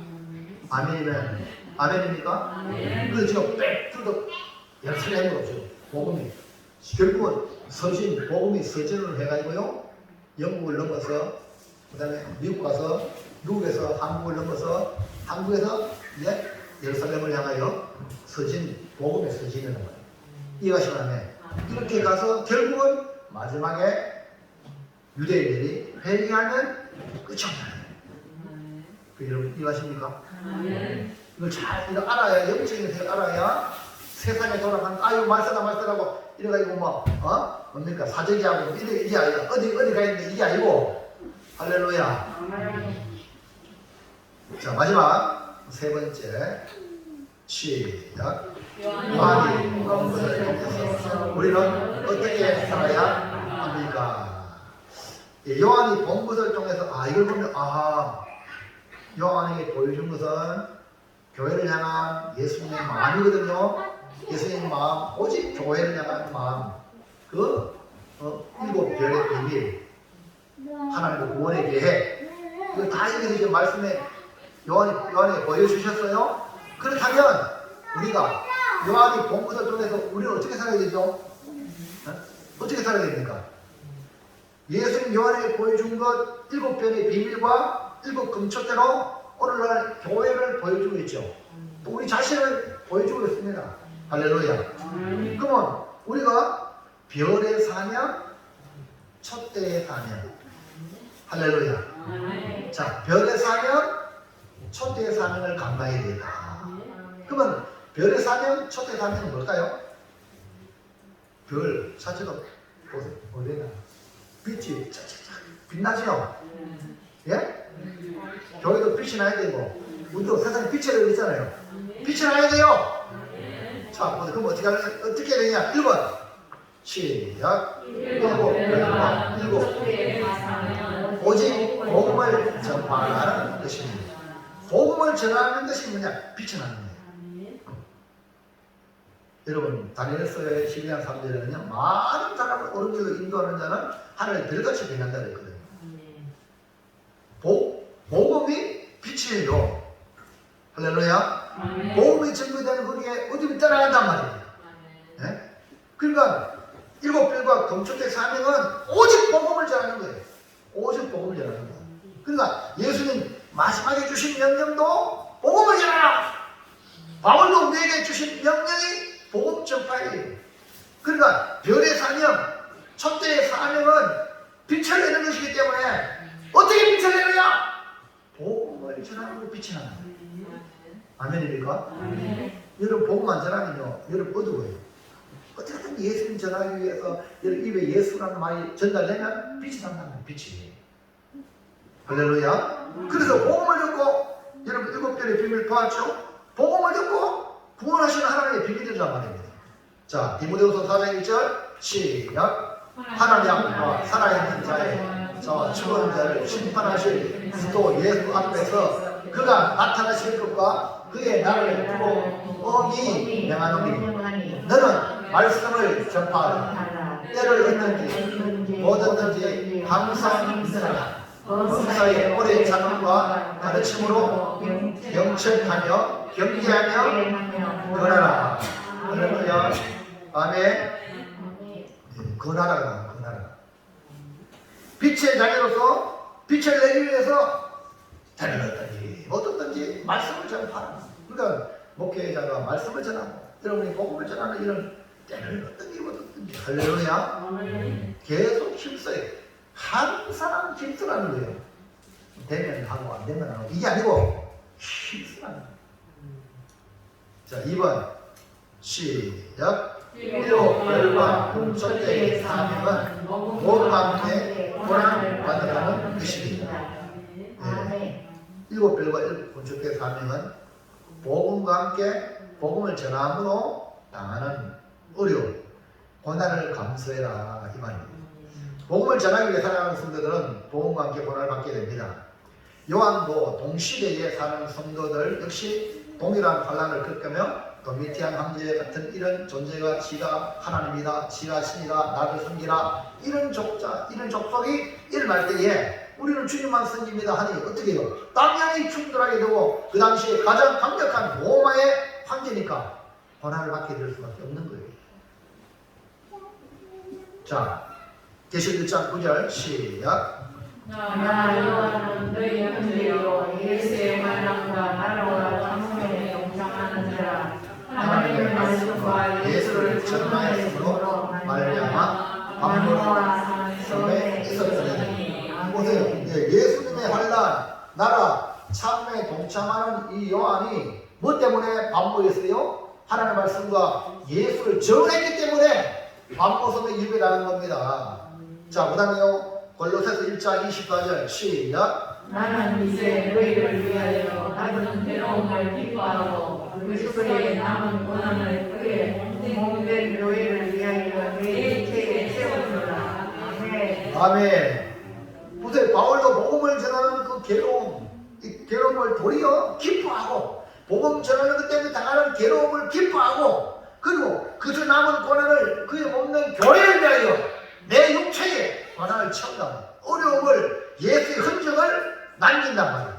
아멘입니까? 그래서 지금 빽 열심히 하는 거 없죠. 복음이 결국은 복음이 서진을 해가지고요. 영국을 넘어서 그 다음에 미국 가서 미국에서 한국을 넘어서 한국에서 이제 예루살렘을 향하여 복음의 서진이라는 거예요. 이해하시면 하면 이렇게 가서 결국은 마지막에 유대인들이 회개하면 끝이 없다. 여러분 이해하십니까? 이걸 잘 알아야 영적인 것을 알아야 세상에 돌아가는 아유 말세다고 이래가지고 뭡니까 사적이하고 이게 아니라 어디 가 있는데 이게 아니고 할렐루야. 자 마지막 세 번째 시작. 요한이 복음을 통해서 우리는 어떻게 살아야 합니까? 요한이 본 것을 통해서 이걸 보면 요한에게 보여준 것은 교회를 향한 예수님의 마음이거든요. 예수님의 마음, 오직 교회를 향한 마음, 일곱 별의 비밀, 하나님의 구원의 계획, 이거 다 여기서 이제 말씀에 요한이 보여주셨어요. 그렇다면 우리가 요한이 본 것을 통해서 우리는 어떻게 살아야 되죠? 어떻게 살아야 됩니까? 예수님 요한에게 보여준 것 일곱 별의 비밀과 일곱 금초대로 오늘날 교회를 보여주고 있죠. 또 우리 자신을 보여주고 있습니다. 할렐루야. 그러면 우리가 별의 사명, 촛대의 사명. 할렐루야. 자, 별의 사명, 촛대의 사명을 감당해야 된다. 그러면 별의 사명, 촛대의 사명은 뭘까요? 별 자체도 보세요. 어디나 빛이 쫙쫙쫙 빛나죠? 예? 교회도 빛이 나야 되고 우리도 세상에 빛이 되고 있잖아요. 빛이 나야 돼요. 자, 그럼 어떻게 해야 되냐? 1번 시작. 일곱 오직 복음을 전하는 것입니다. 복음을 전하는 것이 뭐냐? 빛이 나는 거예요. 여러분 다니엘서의 12장 3절에는요 많은 사람을 옳은 길로 인도하는 자는 하늘의 별같이 빛난다 그랬거든요. 복음이 빛이에요. 할렐루야. 복음이 증거되는 거기에 어디를 따라간단 말이에요. 네? 그러니까 일곱 별과 금초대 사명은 오직 복음을 전하는 거예요. 오직 복음을 전하는 거예요. 그러니까 예수님 마지막에 주신 명령도 복음을 전하라. 바울도 우리에게 주신 명령이 복음 전파예요. 그러니까 별의 사명, 촛대의 사명은 빛을 내는 것이기 때문에 어떻게 빛을 내느냐? 복음을 전하는 빛이 나는 거예요. 아멘입니까? 여러분 복음 안 전하면요 여러분 어두워요. 어떻게든 예수님 전하기 위해서 여러분 입에 예수라는 말이 전달되면 빛이 난다는 거예요. 빛이. 할렐루야. 그래서 복음을 듣고 여러분 7별의 비밀 봤죠? 복음을 듣고 구원하시는 하나님의 비밀이란 말입니다. 자, 디모데후서 4장 1절 시작. 하나님과 살아있는 자의 죽은 자를 심판하실 그리스도 예수 앞에서 그가 나타나실 것과 그의 나를 두고 어기 명하노니 너는 말씀을 전파하라. 때를 얻든지 못 얻든지 항상 있으라. 범사의 오래 참음과 가르침으로 영책하며 경계하며 권하라. 할렐루야. 아멘. 권하라. 빛의 자녀로서 빛을 내기 위해서 자녀를 얻든지 못 얻든지 말씀을 전파하라. 그러니까 목회자가 말씀을 전하고 여러분이 복음을 전하는 이런 때를 얻든지 못 얻든지 할렐루야. 계속 힘써요. 항상 힘쓰라는 거예요. 되면 하고 안 되면 안 하고 이게 아니고 힘쓰라는 거예요. 자, 2번 시작. 일곱 별과 금초대의 사명은 모두와 함께 고난을 받으라는 뜻입니다. 네. 일곱 별과 금초대의 사명은 복음과 함께 복음을 전함으로 당하는 어려움, 고난을 감수해라 이 말입니다. 복음을 전하기 위해 살아가는 성도들은 복음과 함께 고난을 받게 됩니다. 요한도 동시대에 사는 성도들 역시 동일한 환난을 겪으며 도미티안 황제 같은 이런 존재가 지가 하나님이다, 지가 신이다, 나를 섬기라 이런 족속이 일어날 때에 우리는 주님만 섬깁니다 하니 어떻게 해요? 당연히 충돌하게 되고 그 당시에 가장 강력한 로마의 황제니까 고난을 받게 될 수밖에 없는 거예요. 자, 계시록 1장 9절 시작. 나 여호와는 너희 형제요 예수의 만남과 나라와 장성에 동참하는 자라. 하나님의 말씀과 예수를 전하였으므로 말미암아 밤과 섬에 있었으니. 보세요. 예수님의 환난, 나라, 참에 동참하는 이 요한이 뭐 때문에 밤모였어요? 하나님의 말씀과 예수를 전했기 때문에 밤모섬에 예배당한 겁니다. 자, 그 다음에요. 골로새서 1장 24절 시작. 나는 이제 너희를 위하여 받은 괴로움을 기뻐하고 그리스도의 남은 고난을 그의 몸된 너희를 위하여 내 인체에 세우노라. 아멘. 아멘. 보세요. 바울도 복음을 전하는 그 괴로움, 이 괴로움을 도리어 기뻐하고 복음 전하는 것 때문에 당하는 괴로움을 기뻐하고 그리고 그저 남은 고난을 그의 몸된 교회를 위하여 내 육체에 고난을 채운다. 어려움을 예수의 흔적을 남긴단 말이에요.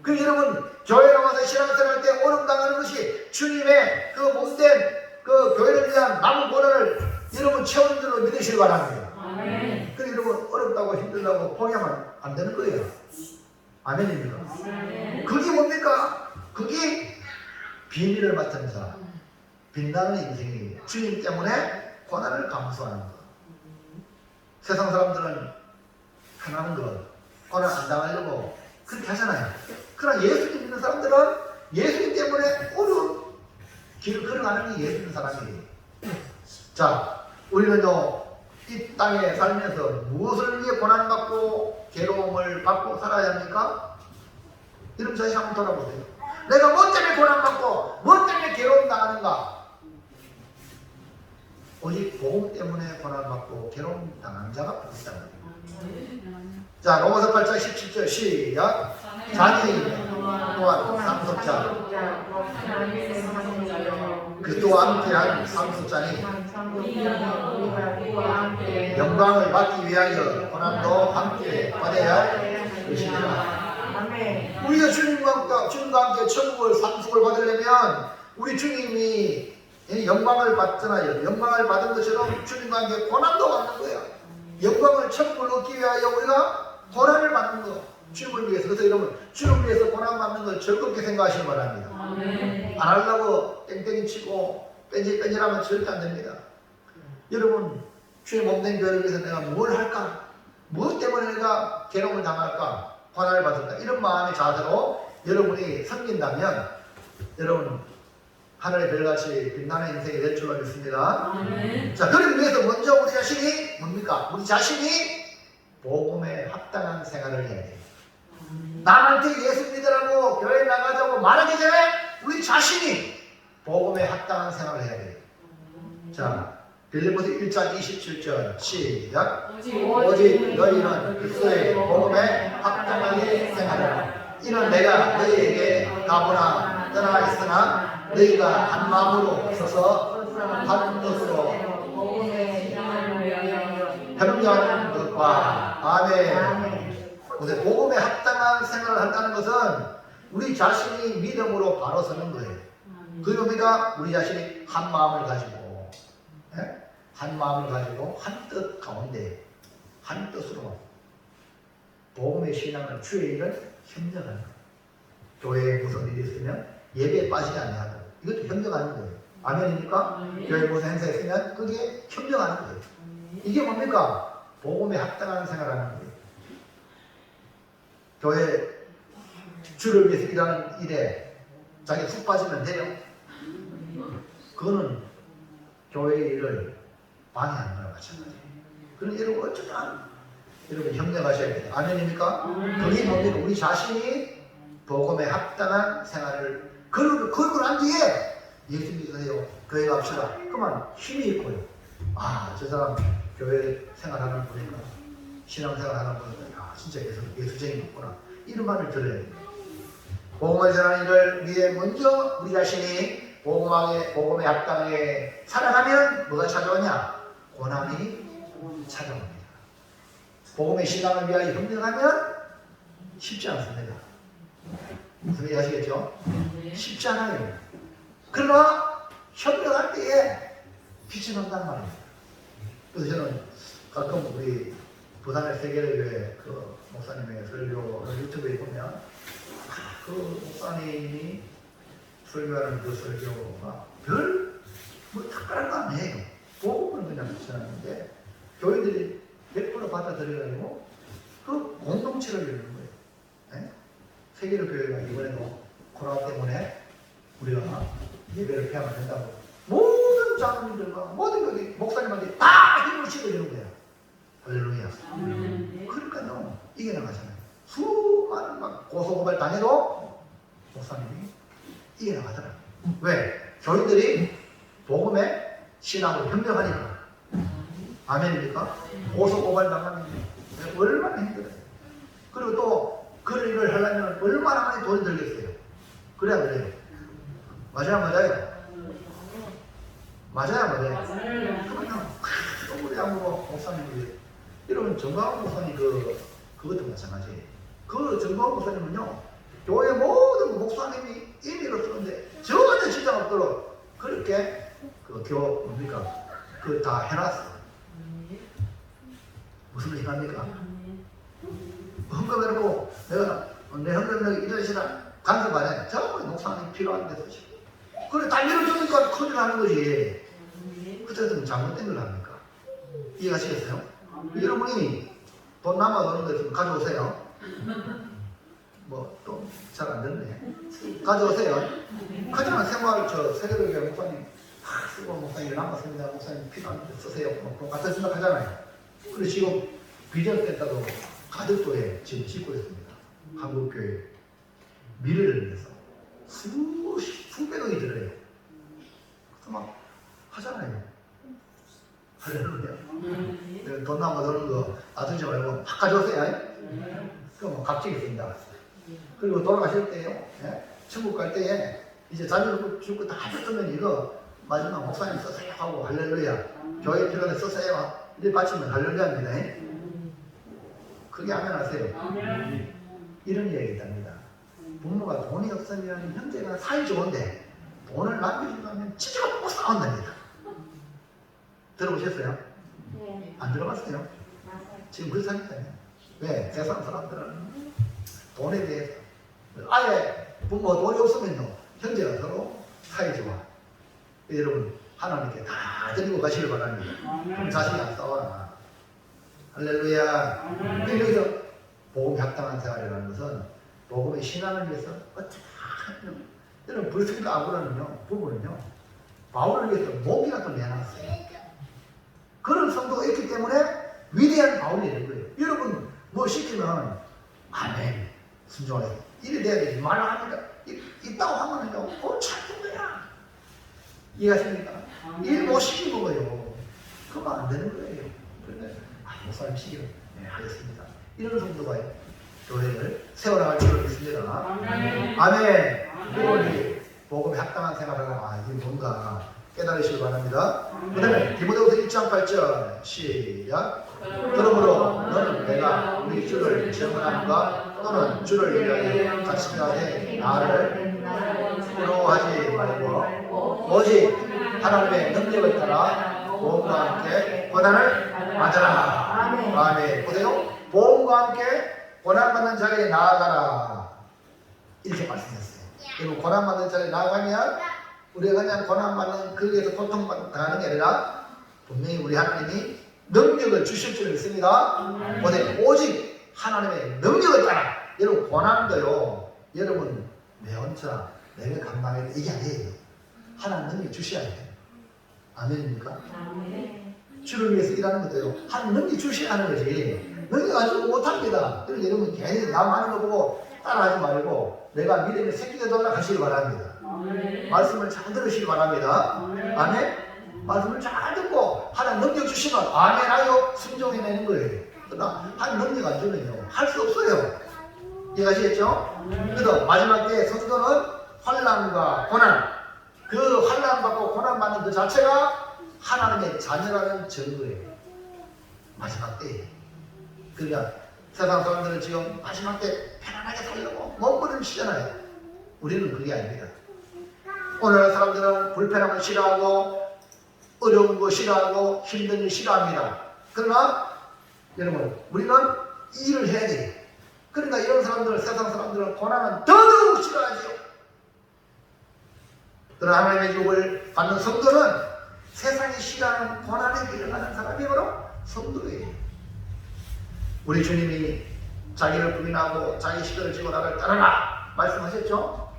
그럼 여러분 교회 나와서 신앙생활 때 어려움 당하는 것이 주님의 그 몸된 그 교회를 위한 남은 고난을 여러분 채우는 줄로 믿으시기 바랍니다. 아멘. 그럼 여러분 어렵다고 힘들다고 포기하면 안 되는 거예요. 아멘입니까? 아멘. 그게 뭡니까? 그게 비밀을 맡은 자, 빛나는 인생이에요. 주님 때문에 고난을 감수하는 것. 세상 사람들은 편안한 것, 고난 안 당하려고 그렇게 하잖아요. 그러나 예수님 믿는 사람들은 예수님 때문에 어려운 길을 걸어가는 게 예수 믿는 사람이에요. 자, 우리는요, 이 땅에 살면서 무엇을 위해 고난받고 괴로움을 받고 살아야 합니까? 여러분 자신 한번 돌아보세요. 내가 뭐 때문에 고난받고 뭐 때문에 괴로움 당하는가? 오직 복음 때문에 고난받고 괴로움 당한 자가 있다. 자, 로마서 8장 17절 시작. 자녀이면 또한 상속자 그리스도와 함께한 상속자니 영광을 받기 위하여 고난도 함께 받아야 할 것이니라. 우리가 주님과 함께 천국을 상속을 받으려면 우리 주님이 영광을 받잖아요. 영광을 받은 것처럼 주님과 함께 고난도 받는 거예요. 영광을 천국을 얻기 위하여 우리가 고난을 받는 거. 주님을 위해서. 그래서 여러분 주님을 위해서 고난 받는 걸 즐겁게 생각하시기 바랍니다. 안 하려고 땡땡이 치고 뺀질뺀질하면 절대 안 됩니다. 여러분 주의 몸된 교회를 위해서 내가 뭘 할까? 무엇 때문에 내가 괴로움을 당할까? 고난을 받을까? 이런 마음의 자세로 여러분이 섬긴다면 여러분 하늘의 별같이 빛나는 인생이 될 줄로 믿습니다. 아멘. 자, 그러기 위해서 먼저 우리 자신이 뭡니까? 우리 자신이 복음에 합당한 생활을 해야 돼요. 남한테 예수 믿으라고 교회 나가자고 말하기 전에 우리 자신이 복음에 합당한 생활을 해야 돼요. 자, 빌립보서 1장 27절 시작. 오직 너희는 그리스도의 복음에 합당하게 생활하라. 이는 내가 너희에게 가보나 떠나 있으나 너희가 한 마음으로 서서 한 뜻으로 복음의 신앙을 위하여 협력하는 것과 아멘. 근데 복음에 합당한 생활을 한다는 것은 우리 자신이 믿음으로 바로 서는 거예요. 그리고 우리가 우리 자신이 한 마음을 가지고, 한 마음을 가지고 한 뜻 가운데 한 뜻으로 복음의 신앙을 주의 일을 협력하는 거예요. 교회에 무슨 일이 있으면 예배에 빠지지 않냐고, 이것도 협력하는 거예요. 아멘입니까? 교회 무슨 행사 있으면 그게 협력하는 거예요. 이게 뭡니까? 복음에 합당한 생활을 하는 거예요. 교회 주를 위해서 일하는 일에 자기 푹 빠지면 돼요? 그거는 교회의 일을 방해하는 거랑 마찬가지예요. 그런 일을 어쩌다 여러분 협력하셔야 돼요. 아멘입니까? 그게 뭡니까? 우리 자신이 복음에 합당한 생활을 걸고 난 뒤에 예수 믿으세요. 교회 갑시다. 그만 힘이 있고요. 아, 저 사람 교회 생활하는 분이구나. 신앙생활하는 분이구나. 아, 진짜 예수쟁이구나. 이런 말을 들어야 돼요. 복음을 전하는 일을 위해 먼저 우리 자신이 복음에 합당하게 살아가면 뭐가 찾아오냐? 고난이 찾아옵니다. 복음의 신앙을 위하여 협력하면 쉽지 않습니다. 무슨 얘기 하시겠죠? 쉽지 않아요. 그러나 협력할 때에 빛이 난다는 말입니다. 그래서 저는 가끔 우리 부산의 세계대교회 그 목사님의 설교를 유튜브에 보면 그 목사님이 설교하는 그 설교가 뭐 특별한 거 아니에요. 복음을 그냥 전하는데 교회들이 100% 받아들여가지고 그 공동체를 이루는 거예요. 네? 세계로 교회가 이번에도 코로나 때문에 우리가 예배를 폐하면 된다고 모든 장로님들과 모든 목사님한테 다 힘을 실어주는 거예요. 할렐루야. 그러니까요, 이겨나가잖아요. 수많은 막 고소고발 당해도 목사님이 이겨나가잖아요. 왜? 교인들이 복음에 신앙으로 협력하니까. 아멘입니까? 고소고발 당하면 얼마나 힘들어요. 그리고 또 그 일을 하려면 얼마나 많이 돈이 들겠어요. 그래야 그래요. 맞아요. 그러면 우리 아무로 목사님이 이러면 정광훈 목사님 그것도 마찬가지예요. 그 정광훈 목사님은요, 교회 모든 목사님이 임의로 쓰는데 전혀 지장 없도록 그렇게 뭡니까? 다 해놨어. 무슨 얘기합니까? 헌금해놓고 내가 내 헌금력이 이러시라 간섭하냐? 전부 목사님 필요한 데 쓰시고. 그래, 다 밀어주니까 큰일 하는 거지. 그때는 잘못된 걸 합니까? 이해하시겠어요? 여러분이 돈 남아도는 거 있으면 가져오세요. 뭐 또 잘 안 됐네. 가져오세요. 하지만 세계대교회 목사님 쓰고 목사님 남았습니다. 목사님 필요한 데 쓰세요. 뭐 같은 생각하잖아요. 그리고 지금 비전 센터도 가덕도에 지금 짓고 있습니다. 한국교회 미래를 위해서 수백억이 들어요. 그래서 막 하잖아요. 할렐루야. 돈 남아 도는 거 놔두지 말고 막 가져오세요. 그럼 뭐 값지겠습니다. 그리고 돌아가실 때요, 천국 갈 때에 이제 자녀를 줄 거 다 줬으면 이거 마지막 목사님 쓰세요 하고 할렐루야. 교회 필요한 데 쓰세요. 이제 바치면 할렐루야입니다. 그게 아멘 하세요. 이런 이야기 있답니다. 부모가 돈이 없으면 형제가 사이 좋은데 돈을 남겨주면 진짜 못 싸운답니다. 들어보셨어요? 네. 안 들어봤어요? 지금 그렇게 생각해요. 왜? 세상 사람들은 돈에 대해서 아예 부모 돈이 없으면요, 형제가 서로 사이 좋아. 여러분 하나님께 다 드리고 가시길 바랍니다. 그럼 자식이 안 싸워라. 할렐루야. 여기서 복음에 합당한 생활이라는 것은 복음의 신앙을 위해서 어떻게 하면 여러분 브루스빌라 아브라는요, 부부는요, 바울을 위해서 목이라도 내놨어요. 그런 성도가 있기 때문에 위대한 바울이 된 거예요. 여러분 뭐 시키면 아멘 순종해서 이래 돼야 되지 말라 합니다. 있다고 하면은요, 찾는 거야. 이해하십니까? 일 못 시키는 거예요. 그러면 안 되는 거예요. 그런데 목사님 시키면 하겠습니다. 이런 성도가 교회를 세워나갈 줄을 믿습니다. 아멘. 여러분이 복음에 합당한 생활을 하라. 이게 뭔가 깨달으시기 바랍니다. 그 다음에 디모데후서 1장 8절 시작. 그러므로 너는 내가 우리 주를 증언함과 또는 주를 위하여 가시하되 나를 부러워하지 말고 오직 하나님의 능력을 따라 보험과 함께 고난을 받으라. 아멘. 보세요. 보험과 함께 고난받는 자리에 나아가라. 이렇게 말씀했어요. 여러분 고난받는 자리에 나아가면 우리가 그냥 고난받는 거기에서 고통당하는 게 아니라 분명히 우리 하나님이 능력을 주실 줄 믿습니다. 보세요. 오직 하나님의 능력을 따라. 여러분 고난도요, 여러분 내 혼자 내가 감당해야 돼 이게 아니에요. 하나님 능력 주셔야 돼요. 아멘입니까? 주를 위해서 일하는 것도요, 하나님 능력 주셔야 하는 거지. 능력 가지고 못합니다. 그래서 여러분 괜히 남 하는 거 보고 따라하지 말고 내가 믿음의 새끼가 되도록 하시기 바랍니다. 말씀을 잘 들으시기 바랍니다. 아멘. 말씀을 잘 듣고 하나님 능력 주시면 아멘 하여 순종해내는 거예요. 그러나 하나님 능력 안 주면요, 할 수 없어요. 이해하시겠죠? 그래서 마지막 때에 성도는 환난과 고난, 그 환난 받고 고난 받는 그 자체가 하나님의 자녀라는 증거예요. 마지막 때에. 그러니까 세상 사람들은 지금 마지막 때 편안하게 살려고 몸부림치잖아요. 우리는 그게 아닙니다. 오늘날 사람들은 불편함을 싫어하고 어려운 거 싫어하고 힘든 일 싫어합니다. 그러나 여러분 우리는 일을 해야 돼요. 그러니까 이런 사람들, 세상 사람들은 고난은 더더욱 싫어하죠. 그러나 하나님의 유업을 받는 성도는 세상이 싫어하는 고난에 일어나는 사람이 바로 성도예요. 우리 주님이 자기를 부인하고 자기 시대를 지고 나를 따르라 말씀하셨죠?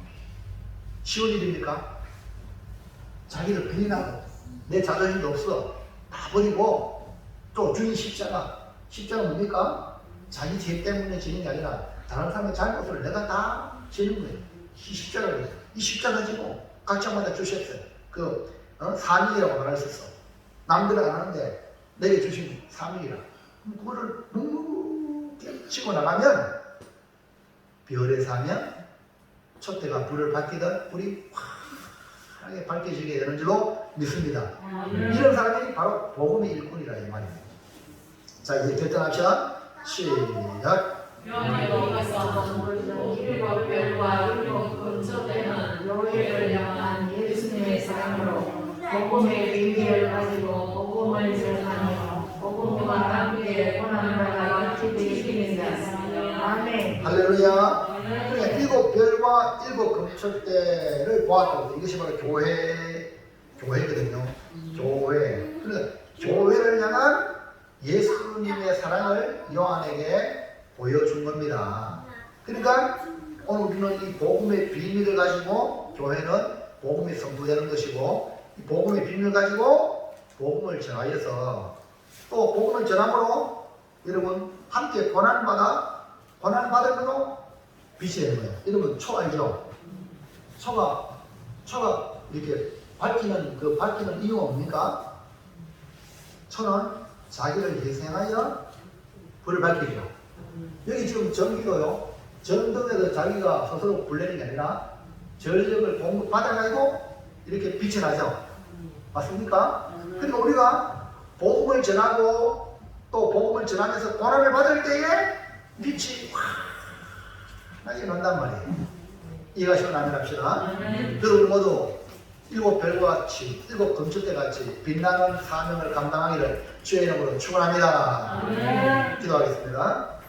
쉬운 일입니까? 자기를 부인하고 내 자존심도 없어 다 버리고 또 주인 십자가 뭡니까? 자기 죄 때문에 지는 게 아니라 다른 사람의 잘못을 내가 다 지는 거예요. 이 십자가를, 이 십자가 지고 각자마다 주셨어요. 사명이라고 말할 수 있어. 남들은 안 하는데 내게 주신 사명이라. 그거를 묵묵히 치고 나가면 별의 사명, 촛대가 불을 밝히던 불이 환하게 밝혀지게 되는 줄로 믿습니다. 이런 사람이 바로 복음의 일꾼이라 이 말입니다. 자, 이제 결정합시다. 시작. 일곱 별과 일곱 금속대는 교회를 향한 예수님의 사랑으로 복음의 비밀을 가지고 복음을 전하며 복음과 함께 고난받아 기쁘게 아멘. 할렐루야. 그러니까 일곱 별과 일곱 금속대를 보았다고. 이것이 바로 교회거든요. 교회. 그러니까 교회를 향한 예수님의 사랑을 요한에게 보여준 겁니다. 그러니까 오늘 우리는 이 복음의 비밀을 가지고 교회는 복음이 선포되는 것이고 이 복음의 비밀을 가지고 복음을 전하여서 또 복음을 전함으로 여러분 함께 고난받으므로 빛이 되는 거예요. 여러분 초 알죠? 초가 이렇게 밝히는 이유가 뭡니까? 초는 자기를 희생하여 불을 밝히죠. 여기 지금 전기도요, 전등에도 자기가 스스로 불내는 게 아니라 전력을 공급받아가지고 이렇게 빛이 나죠. 맞습니까? 그러니까 우리가 복음을 전하고 또 복음을 전하면서 고난을 받을 때에 빛이 환하게 난단 말이에요. 이해가시면 아멘 합시다. 여러분 모두 일곱 별과 같이 일곱 금축대 같이 빛나는 사명을 감당하기를 주의 이름으로 축원합니다. 기도하겠습니다.